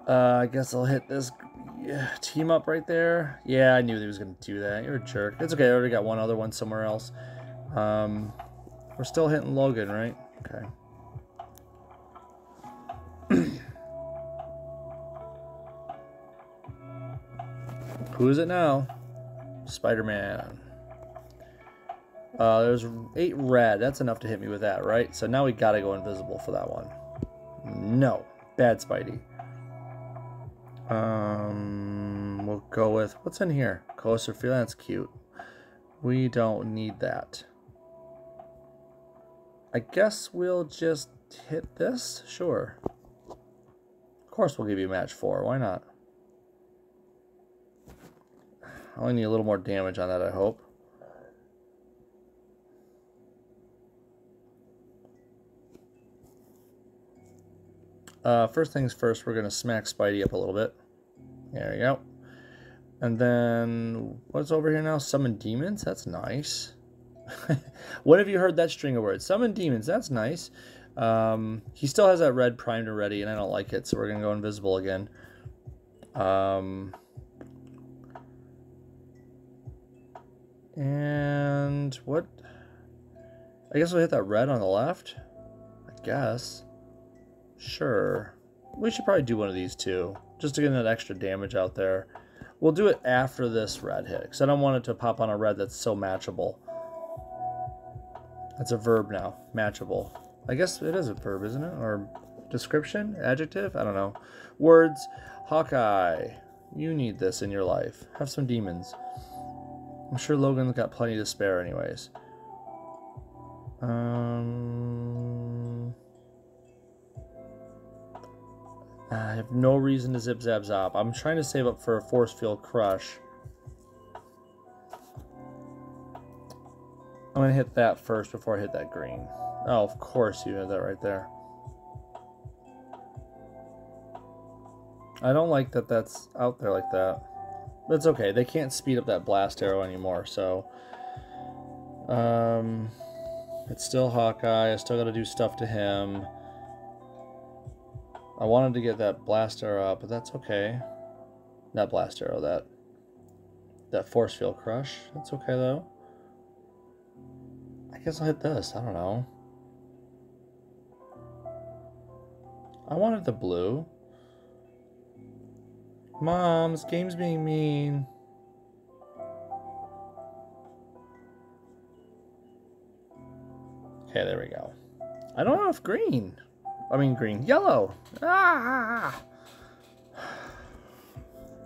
I guess I'll hit this team up right there. Yeah, I knew he was going to do that. You're a jerk. It's okay, I already got one other one somewhere else. We're still hitting Logan, right? Okay. Who is it now? Spider-Man. There's 8 red. That's enough to hit me with that, right? So now we gotta go invisible for that one. No. Bad Spidey. We'll go with... What's in here? Closer feeling. That's cute. We don't need that. I guess we'll just hit this? Sure. Of course we'll give you match 4. Why not? I only need a little more damage on that, I hope. First things first, we're going to smack Spidey up a little bit. There we go. And then, what's over here now? Summon demons? That's nice. When have you heard that string of words? Summon demons, that's nice. He still has that red primed and ready, and I don't like it, so we're going to go invisible again. And what? I guess we'll hit that red on the left. I guess. Sure. We should probably do one of these too, just to get that extra damage out there. We'll do it after this red hit, because I don't want it to pop on a red that's so matchable. That's a verb now, matchable. I guess it is a verb, isn't it? Or description? Adjective? I don't know. Words. Hawkeye. You need this in your life. Have some demons. I'm sure Logan's got plenty to spare anyways. I have no reason to zip zap zop. I'm trying to save up for a force field crush. I'm going to hit that first before I hit that green. Oh, of course you had that right there. I don't like that that's out there like that. That's okay. They can't speed up that blast arrow anymore, so... it's still Hawkeye. I still got to do stuff to him. I wanted to get that blast arrow out, but that's okay. Not blast arrow, that force field crush. That's okay, though. I guess I'll hit this. I don't know. I wanted the blue. Mom, this game's being mean. Okay, there we go. I don't know if green. I mean green. Yellow. Ah!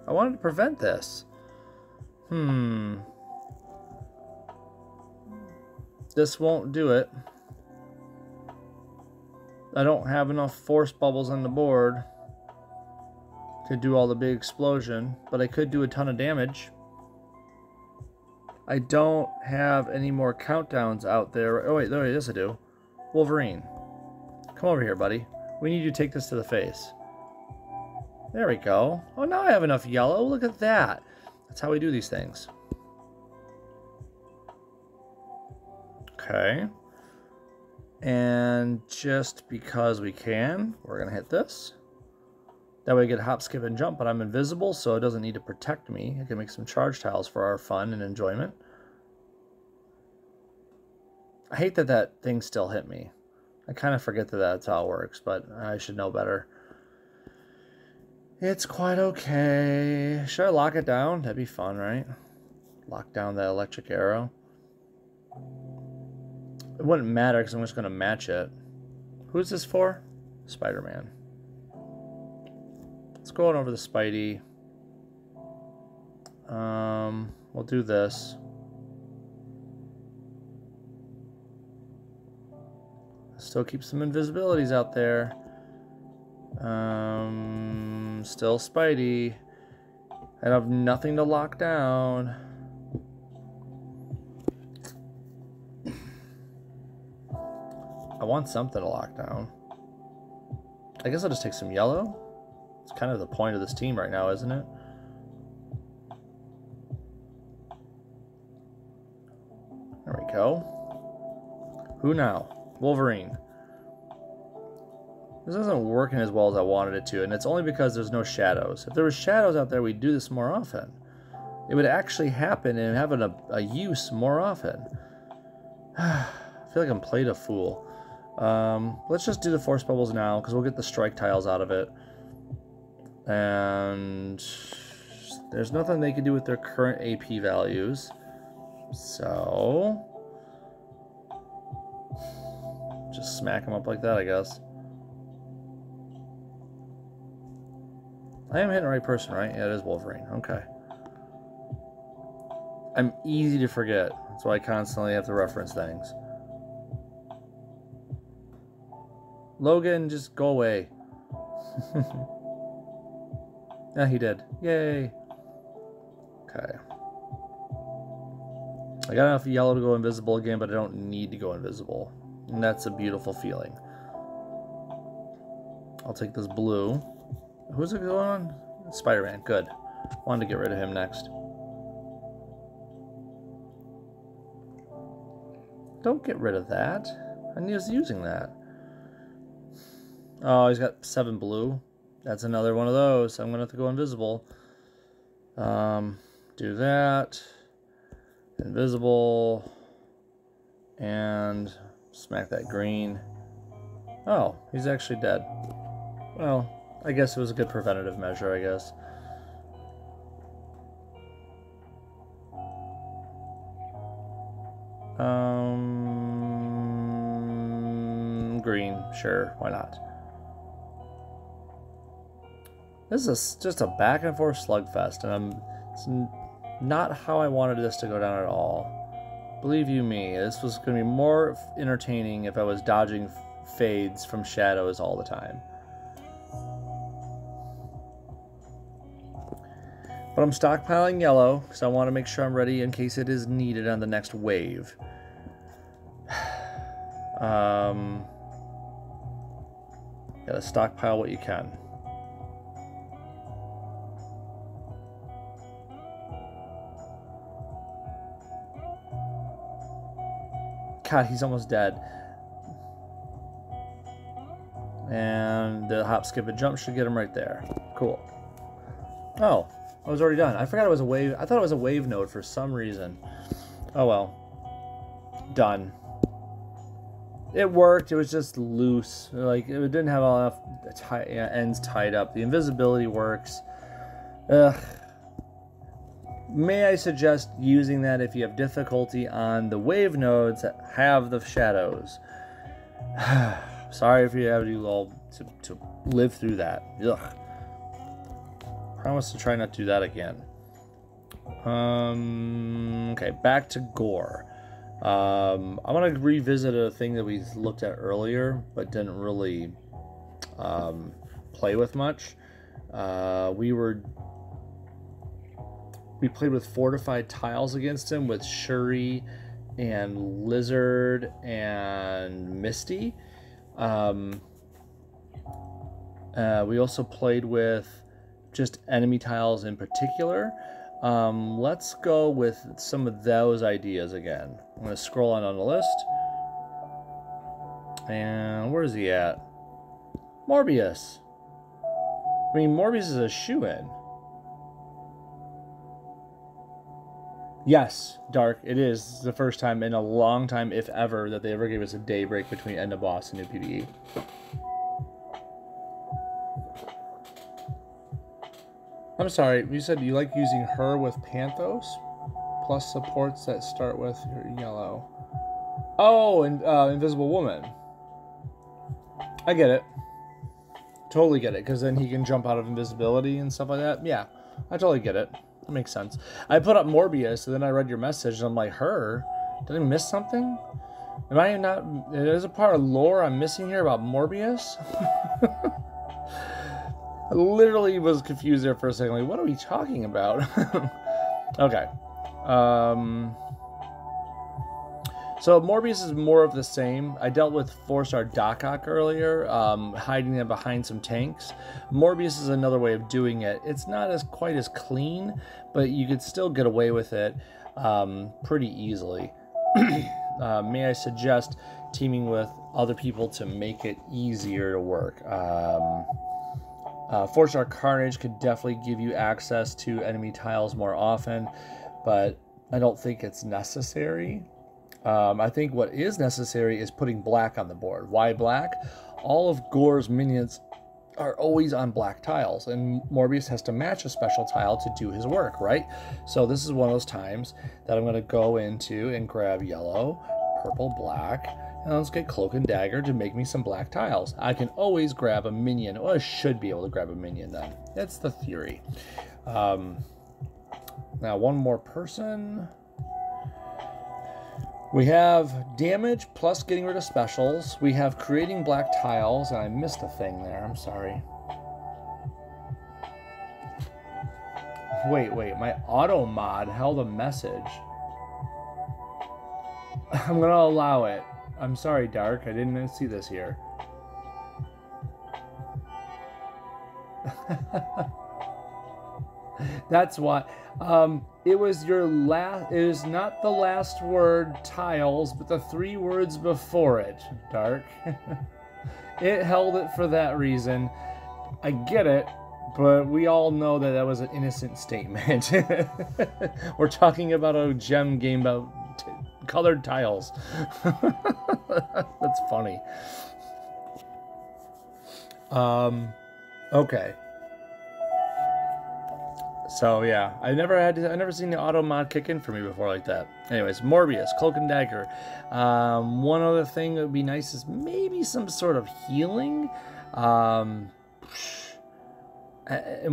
I wanted to prevent this. This won't do it. I don't have enough force bubbles on the board to do all the big explosion, but I could do a ton of damage. I don't have any more countdowns out there. Oh wait, yes I do. Wolverine. Come over here, buddy. We need you to take this to the face. There we go. Oh, now I have enough yellow. Look at that. That's how we do these things. Okay. And just because we can, we're going to hit this. That way I get hop, skip, and jump, but I'm invisible, so it doesn't need to protect me. I can make some charge tiles for our fun and enjoyment. I hate that that thing still hit me. I kind of forget that that's how it works, but I should know better. It's quite okay. Should I lock it down? That'd be fun, right? Lock down that electric arrow. It wouldn't matter because I'm just going to match it. Who's this for? Spider-Man. Let's go on over the Spidey. We'll do this. Still keep some invisibilities out there. Still Spidey. I have nothing to lock down. I want something to lock down. I guess I'll just take some yellow. It's kind of the point of this team right now, isn't it? There we go. Who now? Wolverine. This isn't working as well as I wanted it to, and it's only because there's no shadows. If there were shadows out there, we'd do this more often. It would actually happen and have a use more often. I feel like I'm played a fool. Let's just do the force bubbles now, because we'll get the strike tiles out of it. And there's nothing they can do with their current AP values. So just smack them up like that, I guess. I am hitting the right person, right? Yeah, it is Wolverine. Okay. I'm easy to forget. That's why I constantly have to reference things. Logan, just go away. Yeah, he did. Yay. Okay. I got enough yellow to go invisible again, but I don't need to go invisible. And that's a beautiful feeling. I'll take this blue. Who's it going on? Spider-Man. Good. Wanted to get rid of him next. Don't get rid of that. I was using that. Oh, he's got 7 blue. That's another one of those. I'm going to have to go invisible. Do that. Invisible. And smack that green. Oh, he's actually dead. Well, I guess it was a good preventative measure, I guess. Green, sure, why not? This is just a back and forth slugfest, and it's not how I wanted this to go down at all. Believe you me, this was going to be more entertaining if I was dodging fades from shadows all the time. But I'm stockpiling yellow, because I want to make sure I'm ready in case it is needed on the next wave. Gotta stockpile what you can. God, he's almost dead. And the hop, skip, and jump should get him right there. Cool. Oh, I was already done. I forgot it was a wave. I thought it was a wave node for some reason. Oh well. Done. It worked. It was just loose. Like, it didn't have enough ends tied up. The invisibility works. Ugh. May I suggest using that if you have difficulty on the wave nodes that have the shadows. Sorry if you have to live through that. Ugh. Promise to try not to do that again. Okay, back to gore. I'm going to revisit a thing that we looked at earlier, but didn't really play with much. We played with fortified tiles against him with Shuri and Lizard and Misty. We also played with just enemy tiles in particular. Let's go with some of those ideas again. I'm going to scroll on the list. And where's he at? Morbius. I mean, Morbius is a shoo-in. Yes, Dark, it is the first time in a long time, if ever, that they ever gave us a day break between end of boss and new PvE. I'm sorry, you said you like using her with Panthos? Plus supports that start with yellow. Oh, and Invisible Woman. I get it. Totally get it, because then he can jump out of invisibility and stuff like that. Yeah, I totally get it. That makes sense. I put up Morbius, and then I read your message, and I'm like, her? Did I miss something? Am I not... There's a part of lore I'm missing here about Morbius? I literally was confused there for a second. Like, what are we talking about? Okay. So Morbius is more of the same. I dealt with 4-star Doc earlier, hiding them behind some tanks. Morbius is another way of doing it. It's not quite as clean, but you could still get away with it pretty easily. May I suggest teaming with other people to make it easier to work. 4-star Carnage could definitely give you access to enemy tiles more often, but I don't think it's necessary. I think what is necessary is putting black on the board. Why black? All of Gore's minions are always on black tiles, and Morbius has to match a special tile to do his work, right? So this is one of those times that I'm going to go into and grab yellow, purple, black, and let's get Cloak and Dagger to make me some black tiles. I can always grab a minion, or I should be able to grab a minion then. That's the theory. Now one more person. We have damage plus getting rid of specials. We have creating black tiles, and I missed a thing there. I'm sorry. Wait, my auto mod held a message. I'm gonna allow it. I'm sorry, Dark. I didn't see this here. That's why. It was your last. It was not the last word, tiles, but the 3 words before it, Dark. It held it for that reason. I get it, but we all know that that was an innocent statement. We're talking about a gem game about colored tiles. That's funny. Okay. So yeah, I never seen the auto mod kick in for me before like that. Anyways, Morbius, Cloak and Dagger. One other thing that would be nice is maybe some sort of healing. And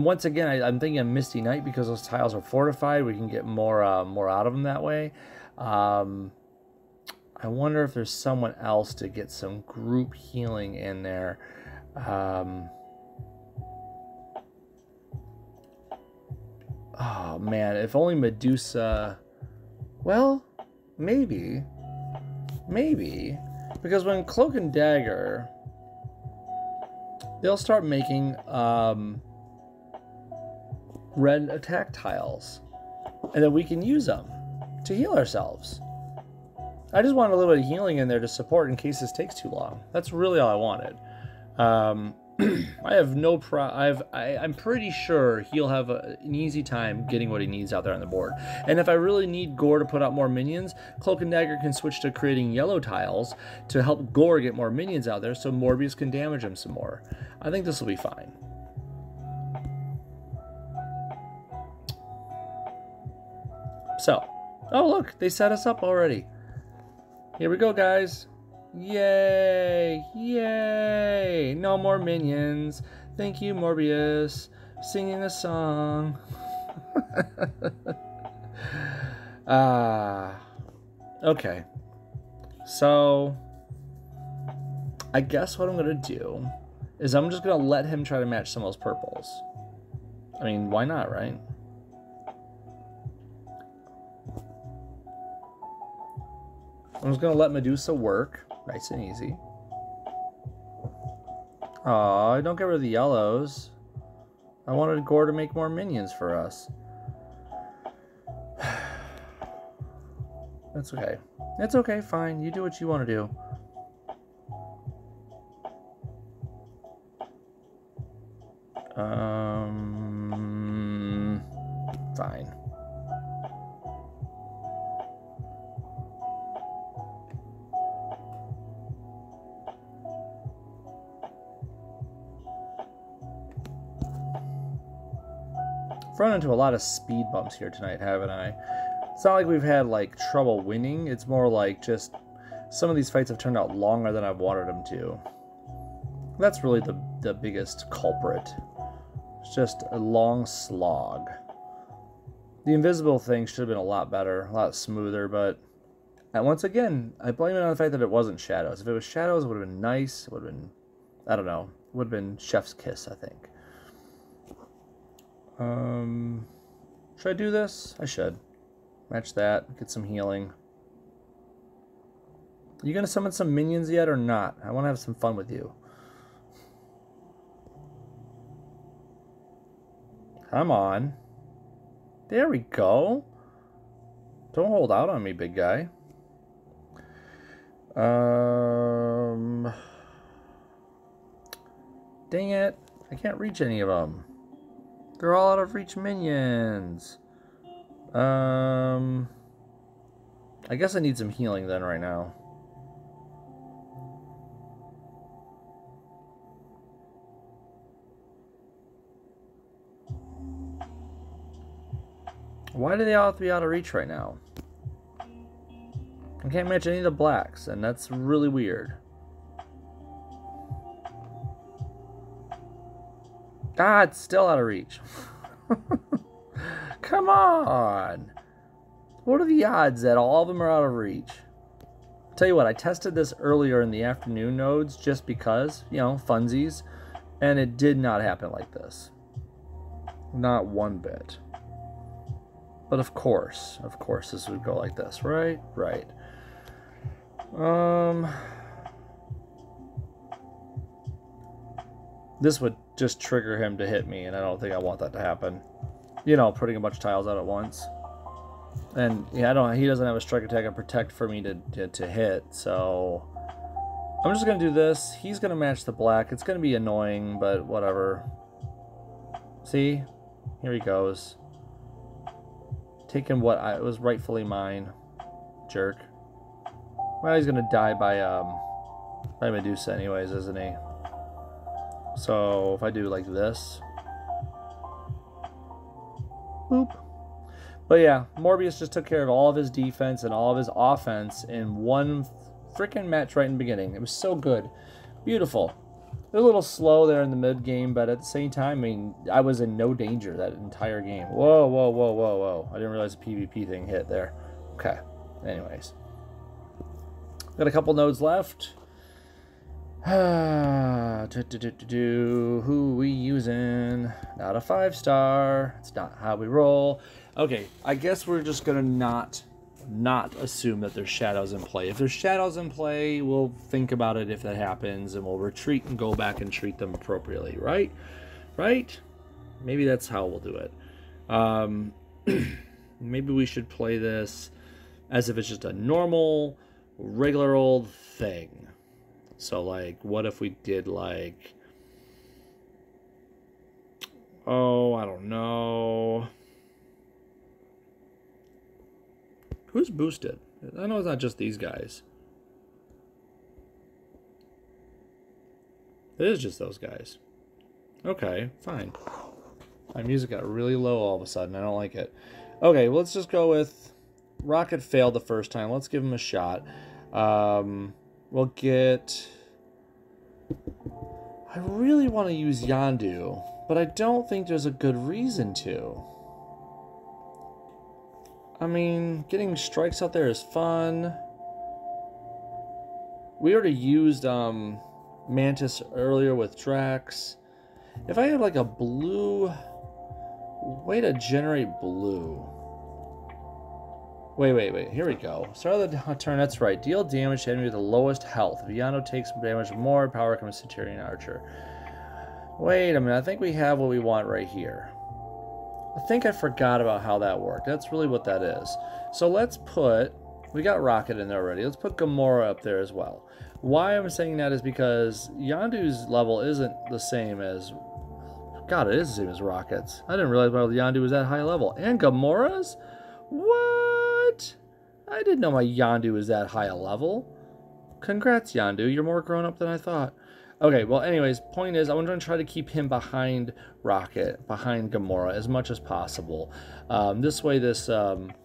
once again, I'm thinking of Misty Knight because those tiles are fortified. We can get more out of them that way. I wonder if there's someone else to get some group healing in there. Oh man, if only Medusa. Well, maybe, because when Cloak and Dagger, they'll start making red attack tiles, and then we can use them to heal ourselves. I just wanted a little bit of healing in there to support in case this takes too long. That's really all I wanted. I have no I'm pretty sure he'll have an easy time getting what he needs out there on the board. And if I really need Gore to put out more minions, Cloak and Dagger can switch to creating yellow tiles to help Gore get more minions out there so Morbius can damage him some more. I think this will be fine. So, oh look, they set us up already. Here we go, guys. Yay! Yay! No more minions. Thank you, Morbius. Singing a song. Okay. So, I guess what I'm going to do is I'm just going to let him try to match some of those purples. I mean, why not, right? I'm just going to let Medusa work. Nice and easy. Aw, don't get rid of the yellows. I wanted Gore to make more minions for us. That's okay. It's okay, fine. You do what you want to do. Fine. I've run into a lot of speed bumps here tonight, haven't I? It's not like we've had like trouble winning. It's more like just some of these fights have turned out longer than I've wanted them to. That's really the biggest culprit. It's just a long slog. The invisible thing should have been a lot better, a lot smoother, but once again, I blame it on the fact that it wasn't shadows. If it was shadows, it would have been nice. It would have been, I don't know, it would have been chef's kiss, I think. Should I do this? I should. Match that, get some healing. You gonna summon some minions yet or not? I want to have some fun with you. Come on. There we go. Don't hold out on me, big guy. Dang it. I can't reach any of them. They're all out of reach minions. I guess I need some healing then right now. Why do they all have to be out of reach right now? I can't match any of the blacks, and that's really weird. Ah, it's still out of reach. Come on. What are the odds that all of them are out of reach? Tell you what, I tested this earlier in the afternoon nodes just because, you know, funsies, and it did not happen like this. Not one bit. But of course this would go like this, right? Right. This would just trigger him to hit me, and I don't think I want that to happen. You know, putting a bunch of tiles out at once. And yeah, he doesn't have a strike attack and protect for me to hit, so I'm just gonna do this. He's gonna match the black. It's gonna be annoying, but whatever. See? Here he goes. Taking what was rightfully mine. Jerk. Well, he's gonna die by Medusa anyways, isn't he? So if I do like this, boop. But yeah, Morbius just took care of all of his defense and all of his offense in one freaking match right in the beginning. It was so good. Beautiful. It was a little slow there in the mid game, but at the same time, I mean, I was in no danger that entire game. Whoa, whoa, whoa, whoa, whoa. I didn't realize the PvP thing hit there. Okay. Anyways. Got a couple nodes left. Who we using? Not a 5-star. It's not how we roll. Okay, I guess we're just gonna not assume that there's shadows in play. If there's shadows in play, we'll think about it if that happens, and we'll retreat and go back and treat them appropriately, right? Right? Maybe that's how we'll do it. Maybe we should play this as if it's just a normal, regular old thing. So, like, what if we did, like, oh, I don't know. Who's boosted? I know it's not just these guys. It is just those guys. Okay, fine. My music got really low all of a sudden. I don't like it. Okay, well, let's just go with Rocket failed the first time. Let's give him a shot. We'll get... I really want to use Yondu, but I don't think there's a good reason to. I mean, getting strikes out there is fun. We already used Mantis earlier with Drax. If I have like a blue... way to generate blue. Wait. Here we go. Start of the turn. That's right. Deal damage to enemy with the lowest health. If Yano takes damage more, power comes Centurion Archer. Wait a minute. I think we have what we want right here. I think I forgot about how that worked. That's really what that is. So let's put... we got Rocket in there already. Let's put Gamora up there as well. Why I'm saying that is because Yondu's level isn't the same as... God, it is the same as Rocket's. I didn't realize Yondu was that high level. And Gamora's? What? I didn't know my Yondu was that high a level. Congrats, Yondu. You're more grown up than I thought. Okay, well, anyways, point is, I'm going to try to keep him behind Rocket, behind Gamora, as much as possible. This way, this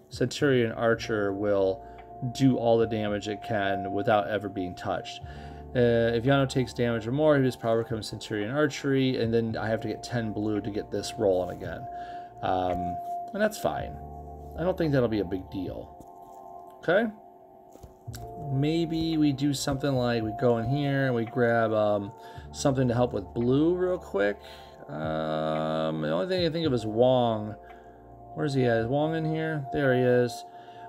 Centurion Archer will do all the damage it can without ever being touched. If Yano takes damage or more, his power becomes Centurion Archery, and then I have to get 10 blue to get this rolling again. And that's fine. I don't think that'll be a big deal. Okay? Maybe we do something like we go in here and we grab something to help with blue real quick. The only thing I think of is Wong. Where's he at? Is Wong in here? There he is.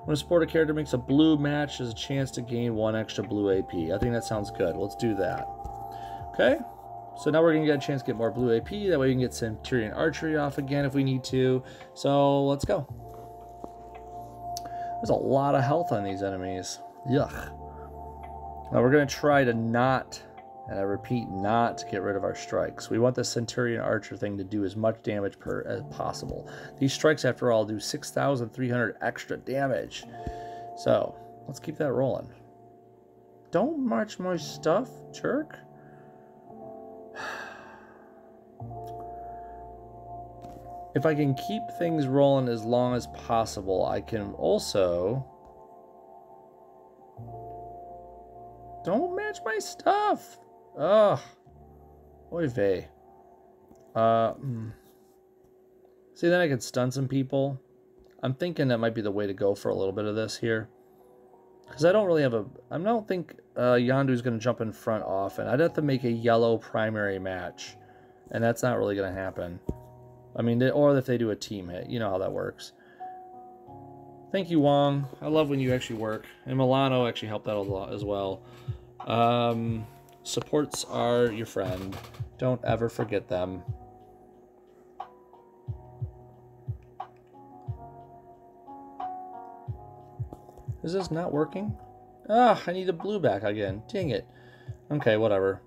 When a supporter character makes a blue match, there's a chance to gain 1 extra blue AP. I think that sounds good. Let's do that. Okay? So now we're going to get a chance to get more blue AP. That way we can get Centurion Archery off again if we need to. So let's go. There's a lot of health on these enemies. Yuck. Now we're going to try to not, and I repeat, not get rid of our strikes. We want the Centurion Archer thing to do as much damage as possible. These strikes, after all, do 6,300 extra damage. So, let's keep that rolling. Don't march my stuff, jerk. If I can keep things rolling as long as possible, I can also... Don't match my stuff! Ugh. Oy vey. See, then I could stun some people. I'm thinking that might be the way to go for a little bit of this here. Because I don't really have a... I don't think Yondu's going to jump in front often. I'd have to make a yellow primary match. And that's not really going to happen. I mean, or if they do a team hit. You know how that works. Thank you, Wong. I love when you actually work. And Milano actually helped out a lot as well. Supports are your friend. Don't ever forget them. Is this not working? Ah, I need the blue back again. Dang it. Okay, whatever.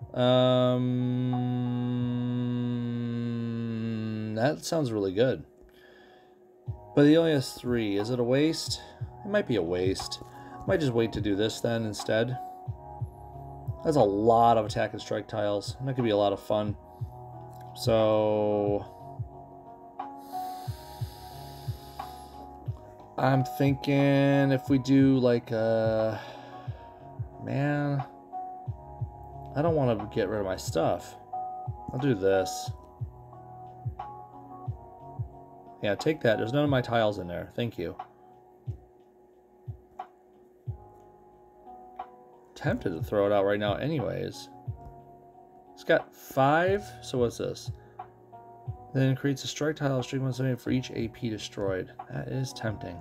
That sounds really good. But he only has 3. Is it a waste? It might be a waste. I might just wait to do this then instead. That's a lot of attack and strike tiles. That could be a lot of fun. So I'm thinking if we do like man, I don't want to get rid of my stuff. I'll do this. Yeah, take that. There's none of my tiles in there. Thank you. Tempted to throw it out right now anyways. It's got 5, so what's this? Then it creates a strike tile of streak 170 for each AP destroyed. That is tempting.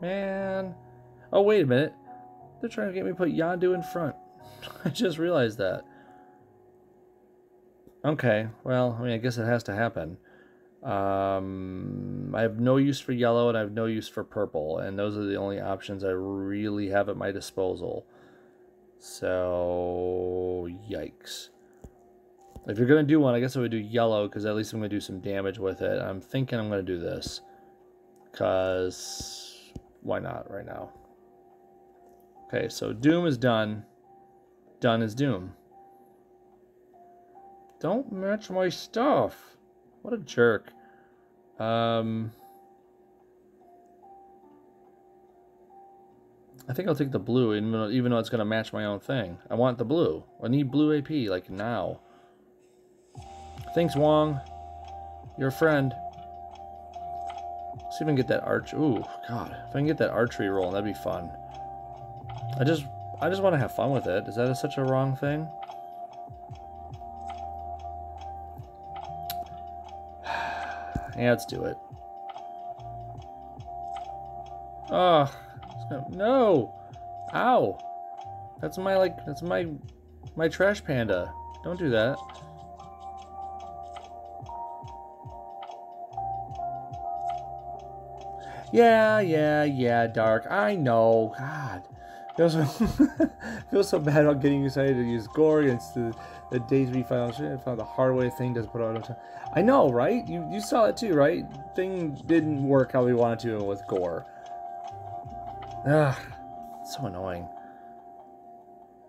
Man. Oh, wait a minute. They're trying to get me to put Yondu in front. I just realized that. Okay, well, I mean, I guess it has to happen. I have no use for yellow and I have no use for purple, and those are the only options I really have at my disposal. So, yikes. If you're going to do one, I guess I would do yellow, because at least I'm going to do some damage with it. I'm thinking I'm going to do this, because why not right now? Okay, so Doom is done. Done is Doom. Don't match my stuff. What a jerk. I think I'll take the blue, even though it's going to match my own thing. I want the blue. I need blue AP, like now. Thanks, Wong. You're a friend. See if I can get that arch. Ooh, God. If I can get that archery roll, that'd be fun. I just want to have fun with it. Is that such a wrong thing? Yeah, let's do it. Oh, no! Ow! That's my trash panda. Don't do that. Yeah, Dark. I know. God. Feels so bad about getting excited to use gore against the days we found the hardware thing does put out. I know, right? You saw it too, right? Thing didn't work how we wanted to with gore. Ugh, so annoying.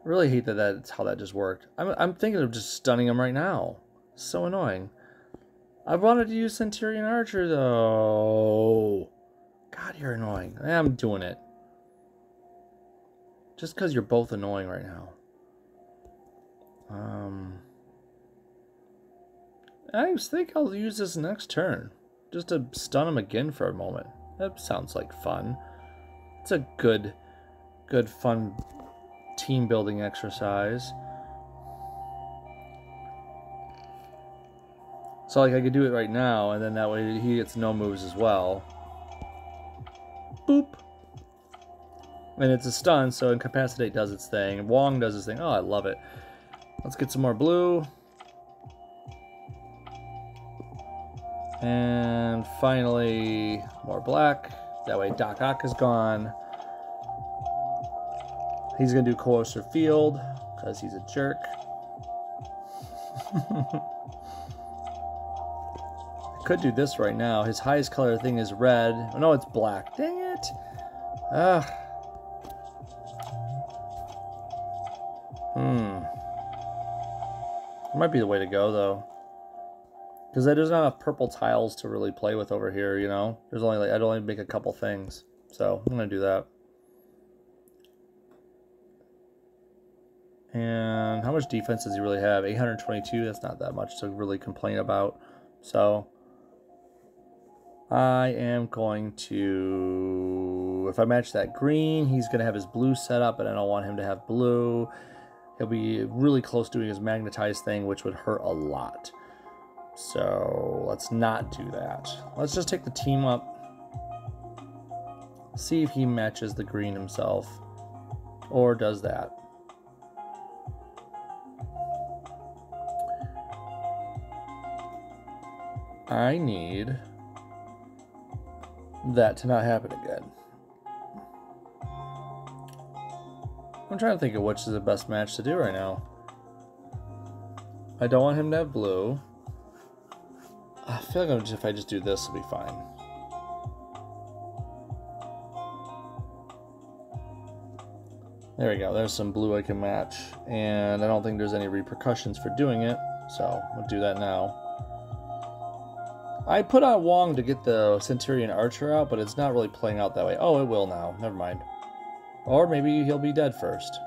I really hate that's how that just worked. I'm thinking of just stunning him right now. So annoying. I wanted to use Centurion Archer though. God, you're annoying. I'm doing it. Just because you're both annoying right now. I think I'll use this next turn. Just to stun him again for a moment. That sounds like fun. It's a good fun team building exercise. So like I could do it right now, and then that way he gets no moves as well. Boop. And it's a stun, so Incapacitate does its thing. Wong does its thing. Oh, I love it. Let's get some more blue. And finally, more black. That way Doc Ock is gone. He's going to do Coercive Field, because he's a jerk. I could do this right now. His highest color thing is red. Oh, no, it's black. Dang it. Ugh. Might be the way to go, though. Because there's not enough purple tiles to really play with over here, you know? There's only, like, I'd only make a couple things. So, I'm going to do that. And how much defense does he really have? 822? That's not that much to really complain about. So, I am going to... If I match that green, he's going to have his blue set up, and I don't want him to have blue. He'll be really close doing his magnetized thing, which would hurt a lot. So let's not do that. Let's just take the team up. See if he matches the green himself. Or does that. I need that to not happen again. I'm trying to think of which is the best match to do right now. I don't want him to have blue. I feel like if I just do this, it'll be fine. There we go. There's some blue I can match. And I don't think there's any repercussions for doing it. So we'll do that now. I put on Wong to get the Centurion Archer out, but it's not really playing out that way. Oh, it will now. Never mind. Or maybe he'll be dead first.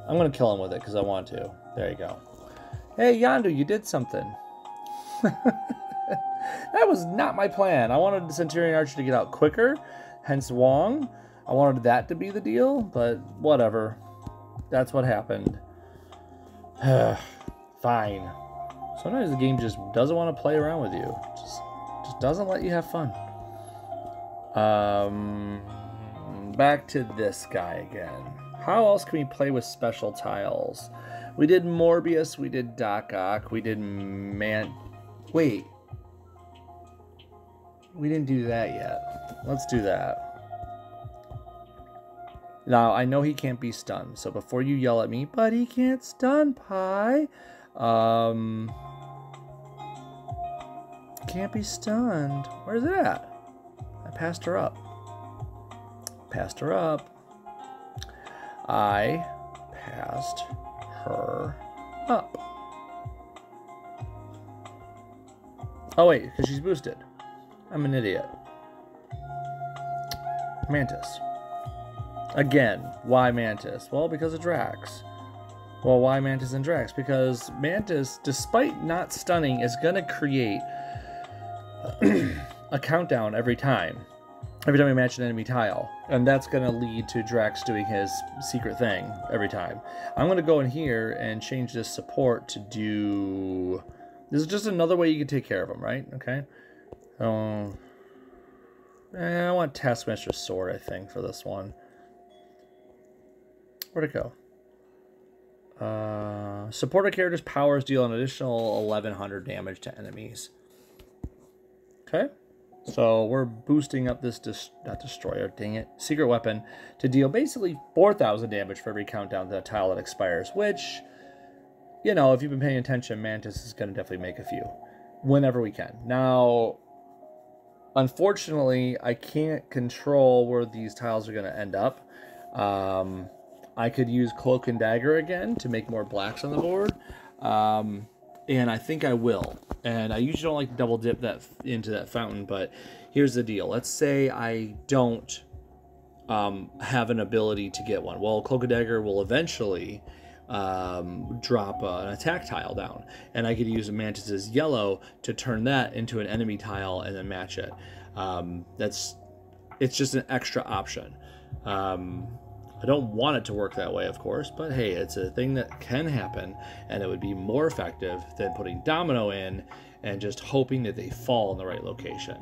I'm going to kill him with it because I want to. There you go. Hey, Yondu, you did something. That was not my plan. I wanted the Centurion Archer to get out quicker, hence Wong. I wanted that to be the deal, but whatever. That's what happened. Fine. Sometimes the game just doesn't want to play around with you. Just doesn't let you have fun. Back to this guy again. How else can we play with special tiles? We did Morbius, we did Doc Ock, we did Wait. We didn't do that yet. Let's do that. Now, I know he can't be stunned, so before you yell at me, but he can't stun, Pi. Can't be stunned. Where's it at? I passed her up. Passed her up. I passed her up. Oh, wait, because she's boosted. I'm an idiot. Mantis. Again, why Mantis? Well, because of Drax. Well, why Mantis and Drax? Because Mantis, despite not stunning, is going to create a countdown every time. Every time we match an enemy tile. And that's going to lead to Drax doing his secret thing every time. I'm going to go in here and change this support to do... This is just another way you can take care of him, right? Okay. I want Taskmaster's Sword, I think, for this one. Where'd it go? Supporter character's powers deal an additional 1100 damage to enemies. Okay. So we're boosting up this, not destroyer, dang it, secret weapon to deal basically 4,000 damage for every countdown to a tile that expires, which, you know, if you've been paying attention, Mantis is going to definitely make a few whenever we can. Now, unfortunately, I can't control where these tiles are going to end up. I could use Cloak and Dagger again to make more blacks on the board. And I think I will. And I usually don't like to double dip that into that fountain, but here's the deal. Let's say I don't have an ability to get one. Well, Cloak and Dagger will eventually drop an attack tile down. And I could use Mantis's yellow to turn that into an enemy tile and then match it. It's just an extra option. I don't want it to work that way, of course, but hey, it's a thing that can happen, and it would be more effective than putting Domino in and just hoping that they fall in the right location.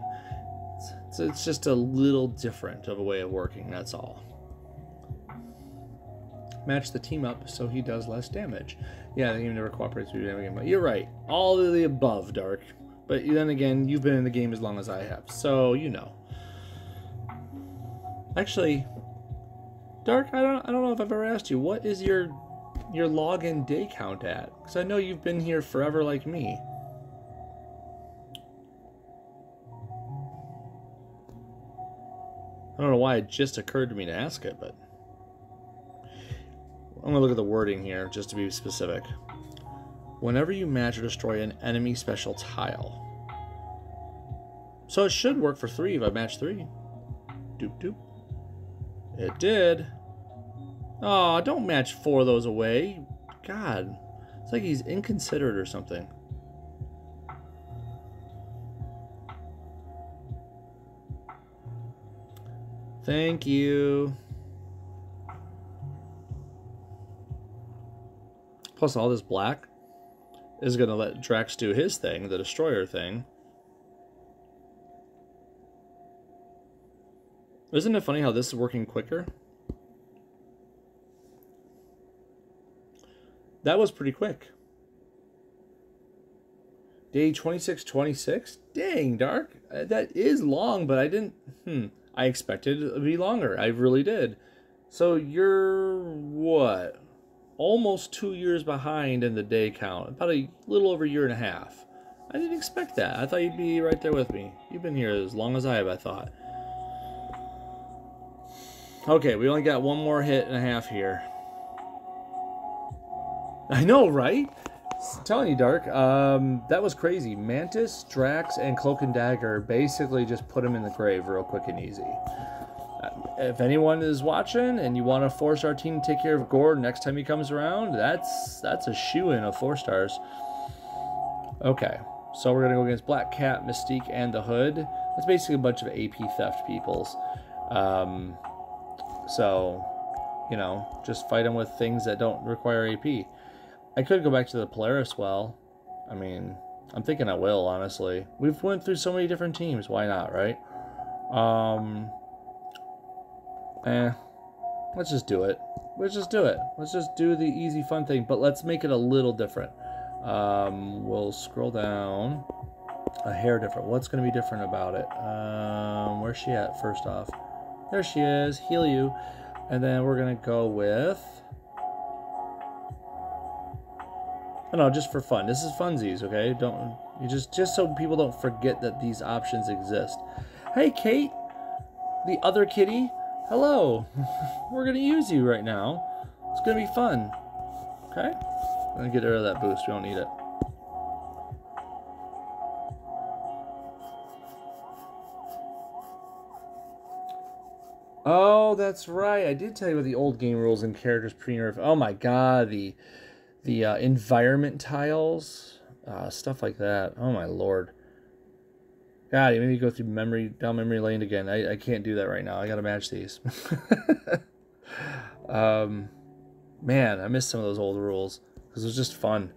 So it's just a little different of a way of working, that's all. Match the team up so he does less damage. Yeah, the game never cooperates with you. You're right. All of the above, Dark. But then again, you've been in the game as long as I have, so you know. Actually... Dark, I don't know if I've ever asked you, what is your login day count at? Because I know you've been here forever like me. I don't know why it just occurred to me to ask it, but... I'm going to look at the wording here, just to be specific. Whenever you match or destroy an enemy special tile. So it should work for 3 if I match 3. Doop doop. It did. Oh, don't match 4 of those away. God. It's like he's inconsiderate or something. Thank you. Plus all this black is going to let Drax do his thing, the destroyer thing. Isn't it funny how this is working quicker? That was pretty quick. Day 2626? Dang, Dark. That is long, but I didn't... I expected it to be longer. I really did. So you're, what? Almost 2 years behind in the day count. About a little over a year and a half. I didn't expect that. I thought you'd be right there with me. You've been here as long as I have, I thought. Okay, we only got one more hit and a half here. I know, right? I'm telling you, Dark. That was crazy. Mantis, Drax, and Cloak and Dagger basically just put him in the grave real quick and easy. If anyone is watching and you want to force our team to take care of Gore next time he comes around, that's a shoo-in of 4 stars. Okay, so we're gonna go against Black Cat, Mystique, and the Hood. That's basically a bunch of AP theft peoples. So, you know, just fight them with things that don't require AP. I could go back to the Polaris well. I mean, I'm thinking I will, honestly. We've went through so many different teams. Why not, right? Let's just do it. Let's just do it. Let's just do the easy, fun thing, but let's make it a little different. We'll scroll down a hair different. What's going to be different about it? Where's she at, first off? There she is. Heal you. And then we're going to go with... Oh, no, just for fun. This is funsies, okay? Don't... You just so people don't forget that these options exist. Hey, Kate! The other kitty! Hello! We're going to use you right now. It's going to be fun. Okay? I'm going to get rid of that boost. We don't need it. Oh, that's right. I did tell you about the old game rules and characters pre-nerf. Oh my god, the environment tiles, stuff like that. Oh my lord. God, you made me go through down memory lane again. I can't do that right now. I gotta match these. Man, I missed some of those old rules because it was just fun.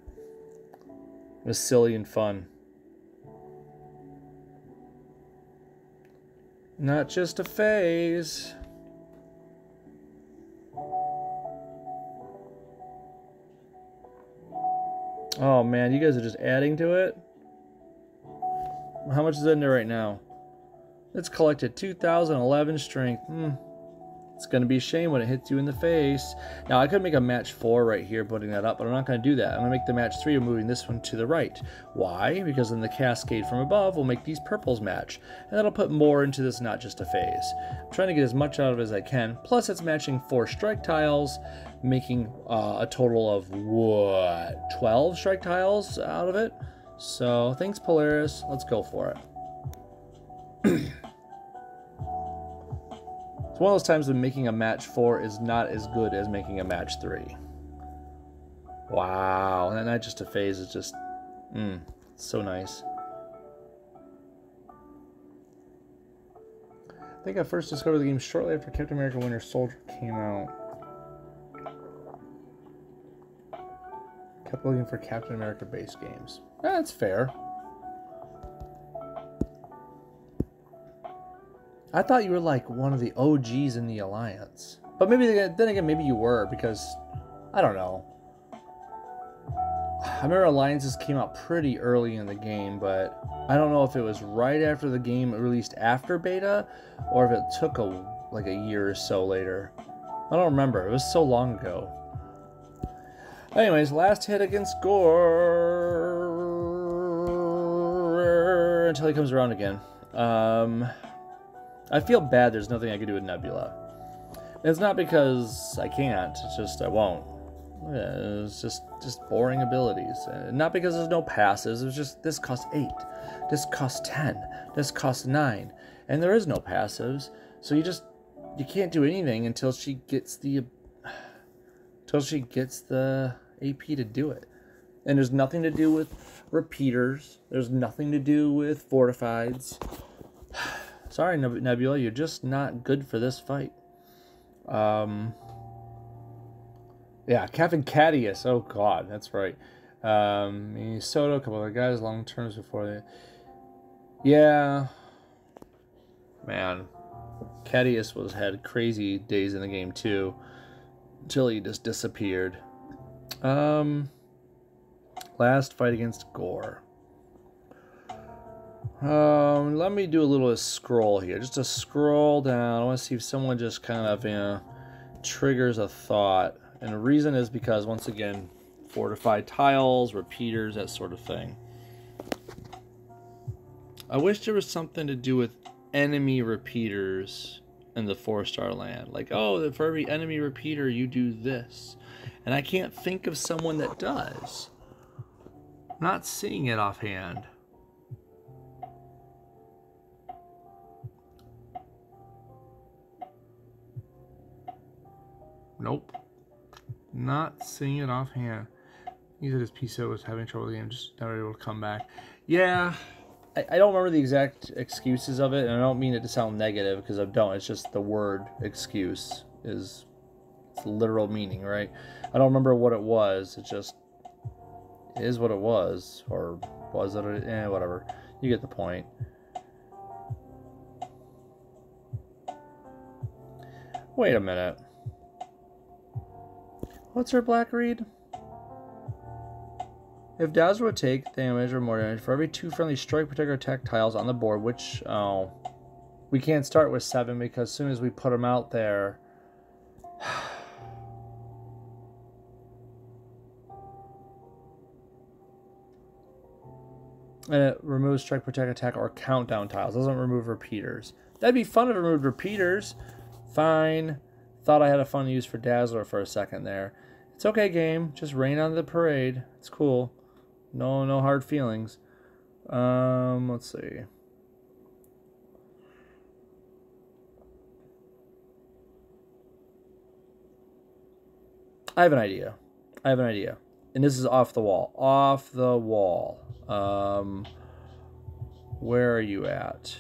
It was silly and fun. Not just a phase. Oh man, you guys are just adding to it? How much is in there right now? It's collected 2011 strength. It's going to be a shame when it hits you in the face. Now, I could make a match 4 right here, putting that up, but I'm not going to do that. I'm going to make the match 3 moving this one to the right. Why? Because then the cascade from above will make these purples match. And that'll put more into this not just a phase. I'm trying to get as much out of it as I can. Plus, it's matching 4 strike tiles, making a total of, what, 12 strike tiles out of it? So, thanks, Polaris. Let's go for it. It's one of those times when making a match 4 is not as good as making a match 3. Wow, and not just a phase, it's just, so nice. I think I first discovered the game shortly after Captain America Winter Soldier came out. Kept looking for Captain America base games. That's fair. I thought you were like one of the OGs in the Alliance. But maybe then again, maybe you were, because I don't know. I remember Alliances came out pretty early in the game, but I don't know if it was right after the game released after beta, or if it took like a year or so later. I don't remember. It was so long ago. Anyways, last hit against Gore until he comes around again. I feel bad there's nothing I can do with Nebula. It's not because I can't, it's just I won't. It's just boring abilities. Not because there's no passes, it's just this costs 8, this costs 10, this costs 9, and there is no passives, so you can't do anything until she gets the AP to do it. And there's nothing to do with repeaters, there's nothing to do with fortifieds. Sorry, Nebula, you're just not good for this fight. Yeah, Captain Cadius. Oh, God, that's right. Minnesota, a couple other guys, long terms before they... Yeah. Man. Cadius had crazy days in the game, too. Until he just disappeared. Last fight against Gore. Let me do a little scroll here. Just a scroll down. I want to see if someone just kind of, triggers a thought. And the reason is because, once again, fortified tiles, repeaters, that sort of thing. I wish there was something to do with enemy repeaters in the 4-star land. Like, oh, for every enemy repeater, you do this. And I can't think of someone that does. I'm not seeing it offhand. Nope. Not seeing it offhand. He said his PC was having trouble with the game, just never able to come back. Yeah, I don't remember the exact excuses of it, and I don't mean it to sound negative, because I don't. It's just the word excuse is its literal meaning, right? I don't remember what it was. It just is what it was. Or was it? Whatever. You get the point. Wait a minute. What's her black read? If Dazzler would take damage or more damage for every 2 friendly strike, protect, or attack tiles on the board, which, oh, we can't start with 7 because as soon as we put them out there, and it removes strike, protect, attack, or countdown tiles. It doesn't remove repeaters. That'd be fun if it removed repeaters. Fine. Thought I had a fun use for Dazzler for a second there. It's okay, game. Just rain on the parade. It's cool. No hard feelings. Let's see. I have an idea. And this is off the wall. Off the wall. Where are you at?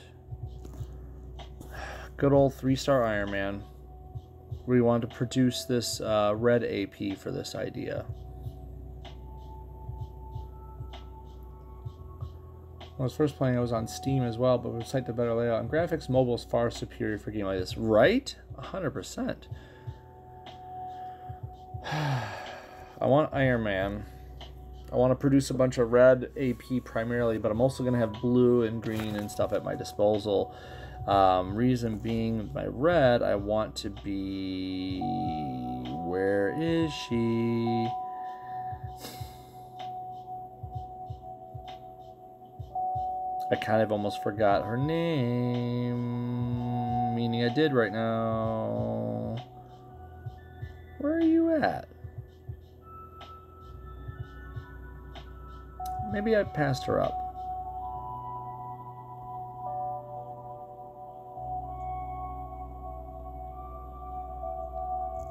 Good old 3-star Iron Man. We want to produce this red AP for this idea. When I was first playing, I was on Steam as well, but with the better layout and graphics, mobile is far superior for a game like this. Right? 100%. I want Iron Man. I want to produce a bunch of red AP primarily, but I'm also going to have blue and green and stuff at my disposal. Reason being, my red, I want to be... Where is she? I kind of almost forgot her name. Meaning I did right now. Where are you at? Maybe I passed her up.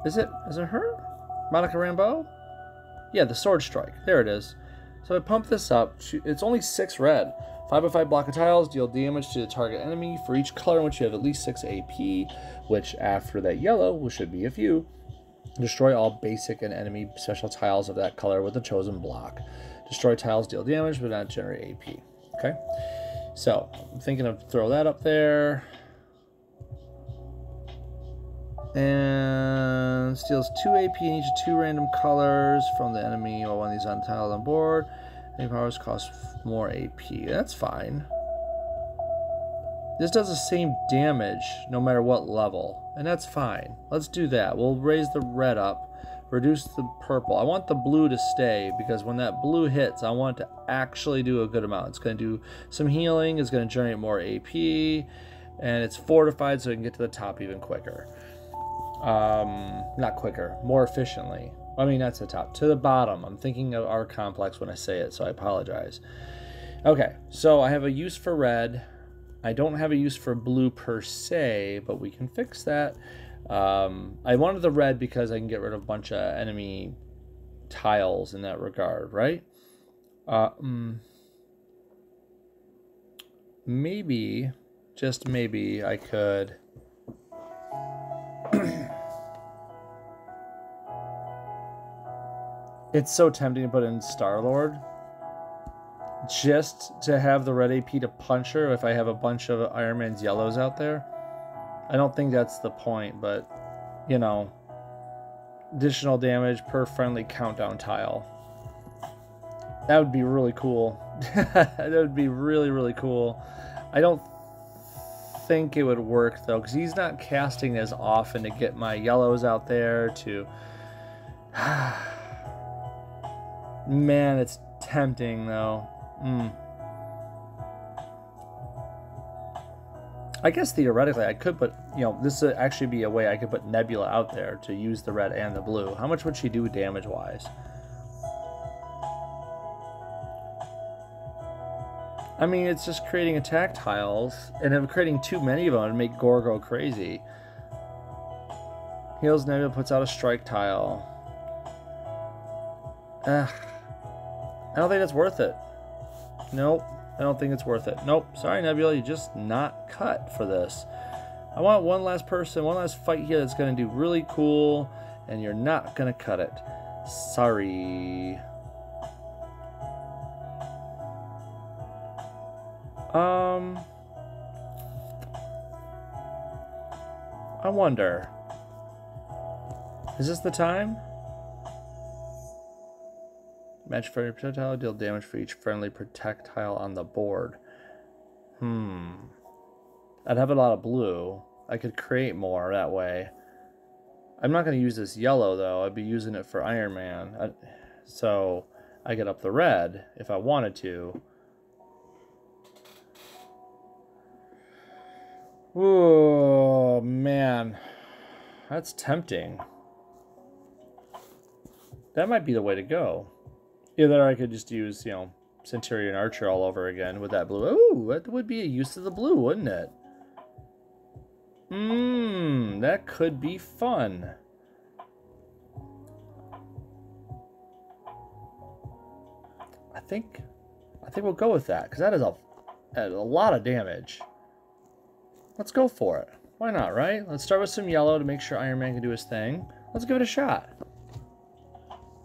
Is it her? Monica Rambeau? Yeah, the sword strike. There it is. So I pump this up. It's only 6 red. 5/5 block of tiles, deal damage to the target enemy for each color in which you have at least 6 AP, which after that yellow, which should be a few, destroy all basic and enemy special tiles of that color with the chosen block. Destroy tiles, deal damage, but not generate AP. Okay? So, I'm thinking of throw that up there. And steals 2 AP in each of 2 random colors from the enemy while one of these on tile on board. Any powers cost more AP. That's fine. This does the same damage no matter what level, and that's fine. Let's do that. We'll raise the red up, reduce the purple. I want the blue to stay because when that blue hits, I want it to actually do a good amount. It's going to do some healing, it's going to generate more AP, and it's fortified so it can get to the top even quicker. Not quicker, more efficiently. I mean, that's the top. To the bottom. I'm thinking of our complex when I say it, so I apologize. Okay, so I have a use for red. I don't have a use for blue per se, but we can fix that. I wanted the red because I can get rid of a bunch of enemy tiles in that regard, right? Maybe, just maybe, I could... It's so tempting to put in Star-Lord. Just to have the red AP to punch her if I have a bunch of Iron Man's yellows out there. I don't think that's the point, but, you know, additional damage per friendly countdown tile. That would be really cool. That would be really, really cool. I don't think it would work, though, because he's not casting as often to get my yellows out there to... Man, it's tempting, though. I guess theoretically I could put, you know, this would actually be a way I could put Nebula out there to use the red and the blue. How much would she do damage-wise? I mean, it's just creating attack tiles, and if creating too many of them would make Gore go crazy. Heals Nebula, puts out a strike tile. I don't think that's worth it. Nope, I don't think it's worth it. Nope, sorry Nebula, you're just not cut for this. I want one last person, one last fight here that's going to do really cool, and you're not going to cut it. Sorry. I wonder. Is this the time? Match friendly projectile, deal damage for each friendly projectile on the board. I'd have a lot of blue. I could create more that way. I'm not going to use this yellow though. I'd be using it for Iron Man. So I get up the red if I wanted to. Oh man, that's tempting. That might be the way to go. Either I could just use, you know, Centurion Archer all over again with that blue. Ooh, that would be a use of the blue, wouldn't it? That could be fun. I think we'll go with that because that is a lot of damage. Let's go for it. Why not, right? Let's start with some yellow to make sure Iron Man can do his thing. Let's give it a shot.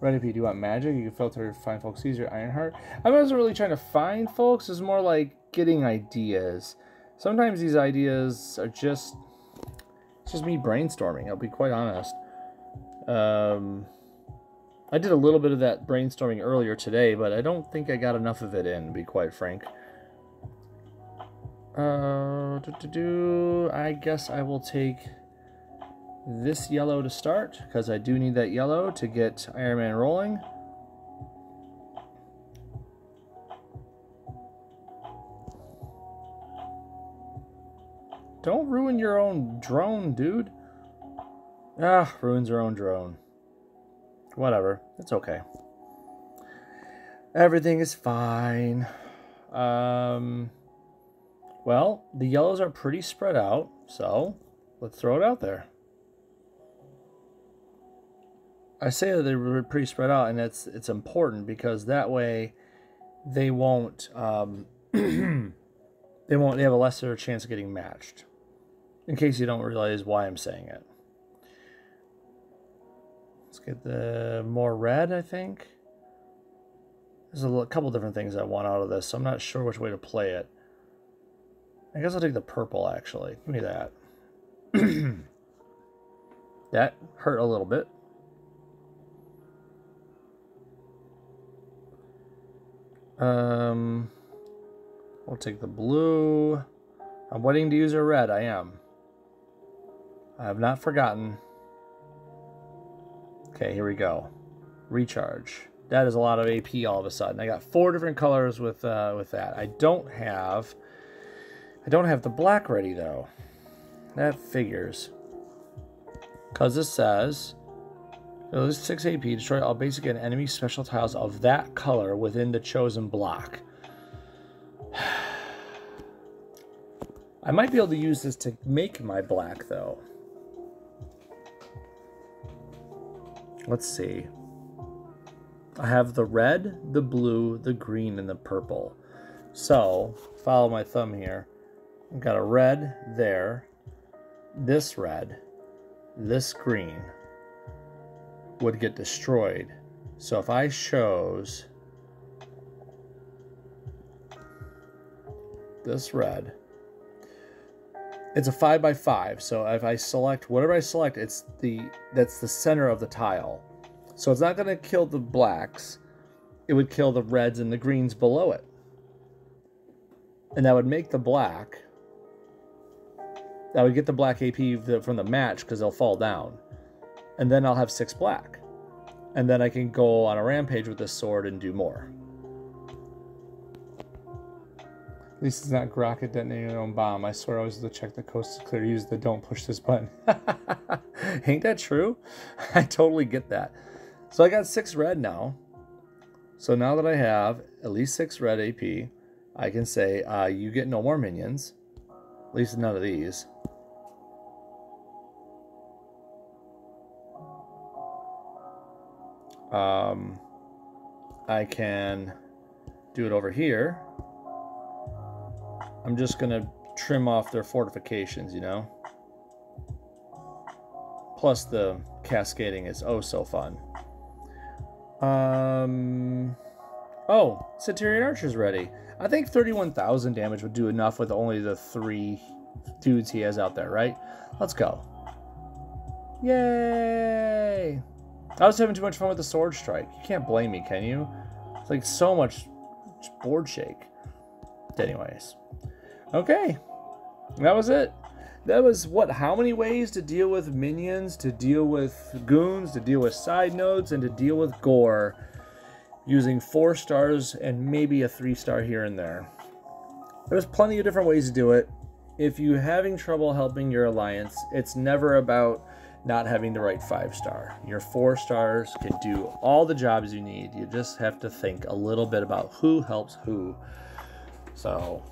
Ready, P, do you want magic? You can filter, find folks easier, Ironheart. I wasn't really trying to find folks. It's more like getting ideas. Sometimes these ideas are just... It's just me brainstorming, I'll be quite honest. I did a little bit of that brainstorming earlier today, but I don't think I got enough of it in, to be quite frank. I guess I will take this yellow to start, because I do need that yellow to get Iron Man rolling. Don't ruin your own drone, dude. Ah, ruins her own drone. Whatever, it's okay. Everything is fine. Well, the yellows are pretty spread out, so let's throw it out there. I say that they're pretty spread out, and it's important because that way they won't they have a lesser chance of getting matched. In case you don't realize why I'm saying it. Let's get the more red, I think. There's a couple different things I want out of this, so I'm not sure which way to play it. I guess I'll take the purple, actually. Give me that. That hurt a little bit. We'll take the blue. I'm waiting to use a red, I am. I have not forgotten. Okay, here we go. Recharge. That is a lot of AP all of a sudden. I got 4 different colors with that. I don't have the black ready though. That figures. Cause this says, this 6 AP, destroy all basic and enemy special tiles of that color within the chosen block. I might be able to use this to make my black though. Let's see. I have the red, the blue, the green, and the purple. So, follow my thumb here. I've got a red there, this red, this green would get destroyed. So if I chose this red, it's a 5x5. So if I select whatever I select, that's the center of the tile. So it's not going to kill the blacks. It would kill the reds and the greens below it. And that would make the black. That would get the black AP from the match because they'll fall down. And then I'll have 6 black. And then I can go on a rampage with this sword and do more. least it's not rocket detonating your own bomb. I swear I always have to check the coast is clear. Use the don't push this button. Ain't that true? I totally get that. So I got 6 red now. So now that I have at least 6 red AP, I can say, you get no more minions. At least none of these. I can do it over here. I'm just going to trim off their fortifications, you know. Plus the cascading is oh so fun. Oh, Centurion Archer's ready. I think 31,000 damage would do enough with only the 3 dudes he has out there, right? Let's go. Yay! I was having too much fun with the sword strike. You can't blame me, can you? It's like so much board shake. Anyways. Okay. That was it. That was, what, how many ways to deal with minions, to deal with goons, to deal with side nodes, and to deal with gore using 4 stars and maybe a 3-star here and there. There's plenty of different ways to do it. If you're having trouble helping your alliance, it's never about not having the right 5-star. Your 4 stars can do all the jobs you need. You just have to think a little bit about who helps who. So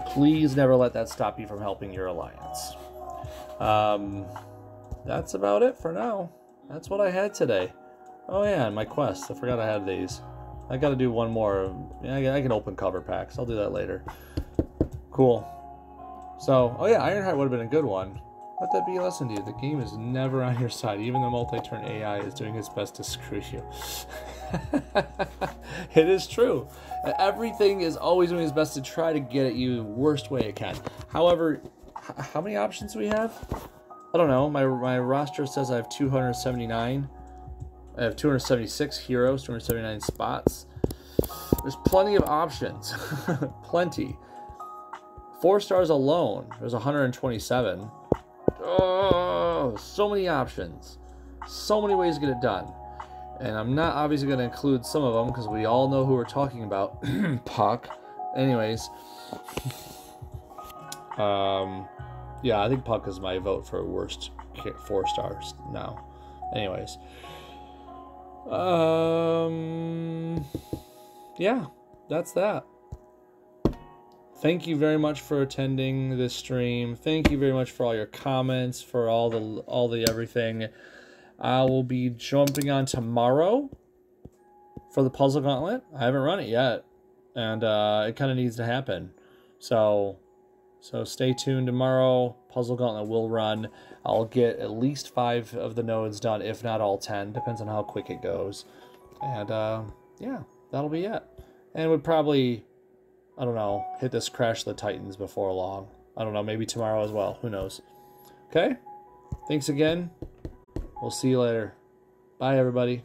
please never let that stop you from helping your alliance. That's about it for now. That's what I had today. Oh yeah, and my quests. I forgot I had these. I gotta do one more. I can open cover packs. I'll do that later. Cool. So, oh yeah, Ironheart would have been a good one. Let that be a lesson to you. The game is never on your side. Even the multi-turn AI is doing its best to screw you. It is true. Everything is always doing its best to try to get at you the worst way it can. However, how many options do we have? I don't know. My roster says I have 279. I have 276 heroes, 279 spots. There's plenty of options. Plenty. 4 stars alone, there's 127. Oh, so many options. So many ways to get it done. And I'm not obviously going to include some of them because we all know who we're talking about. Puck. Anyways. Yeah, I think Puck is my vote for worst 4 stars now. Anyways. Yeah, that's that. Thank you very much for attending this stream. Thank you very much for all your comments, for all the everything. I will be jumping on tomorrow for the Puzzle Gauntlet. I haven't run it yet, and it kind of needs to happen. So stay tuned tomorrow. Puzzle Gauntlet will run. I'll get at least 5 of the nodes done, if not all 10. Depends on how quick it goes. And yeah, that'll be it. And would probably, I don't know, hit this Crash of the Titans before long. I don't know, maybe tomorrow as well. Who knows? Okay? Thanks again. We'll see you later. Bye, everybody.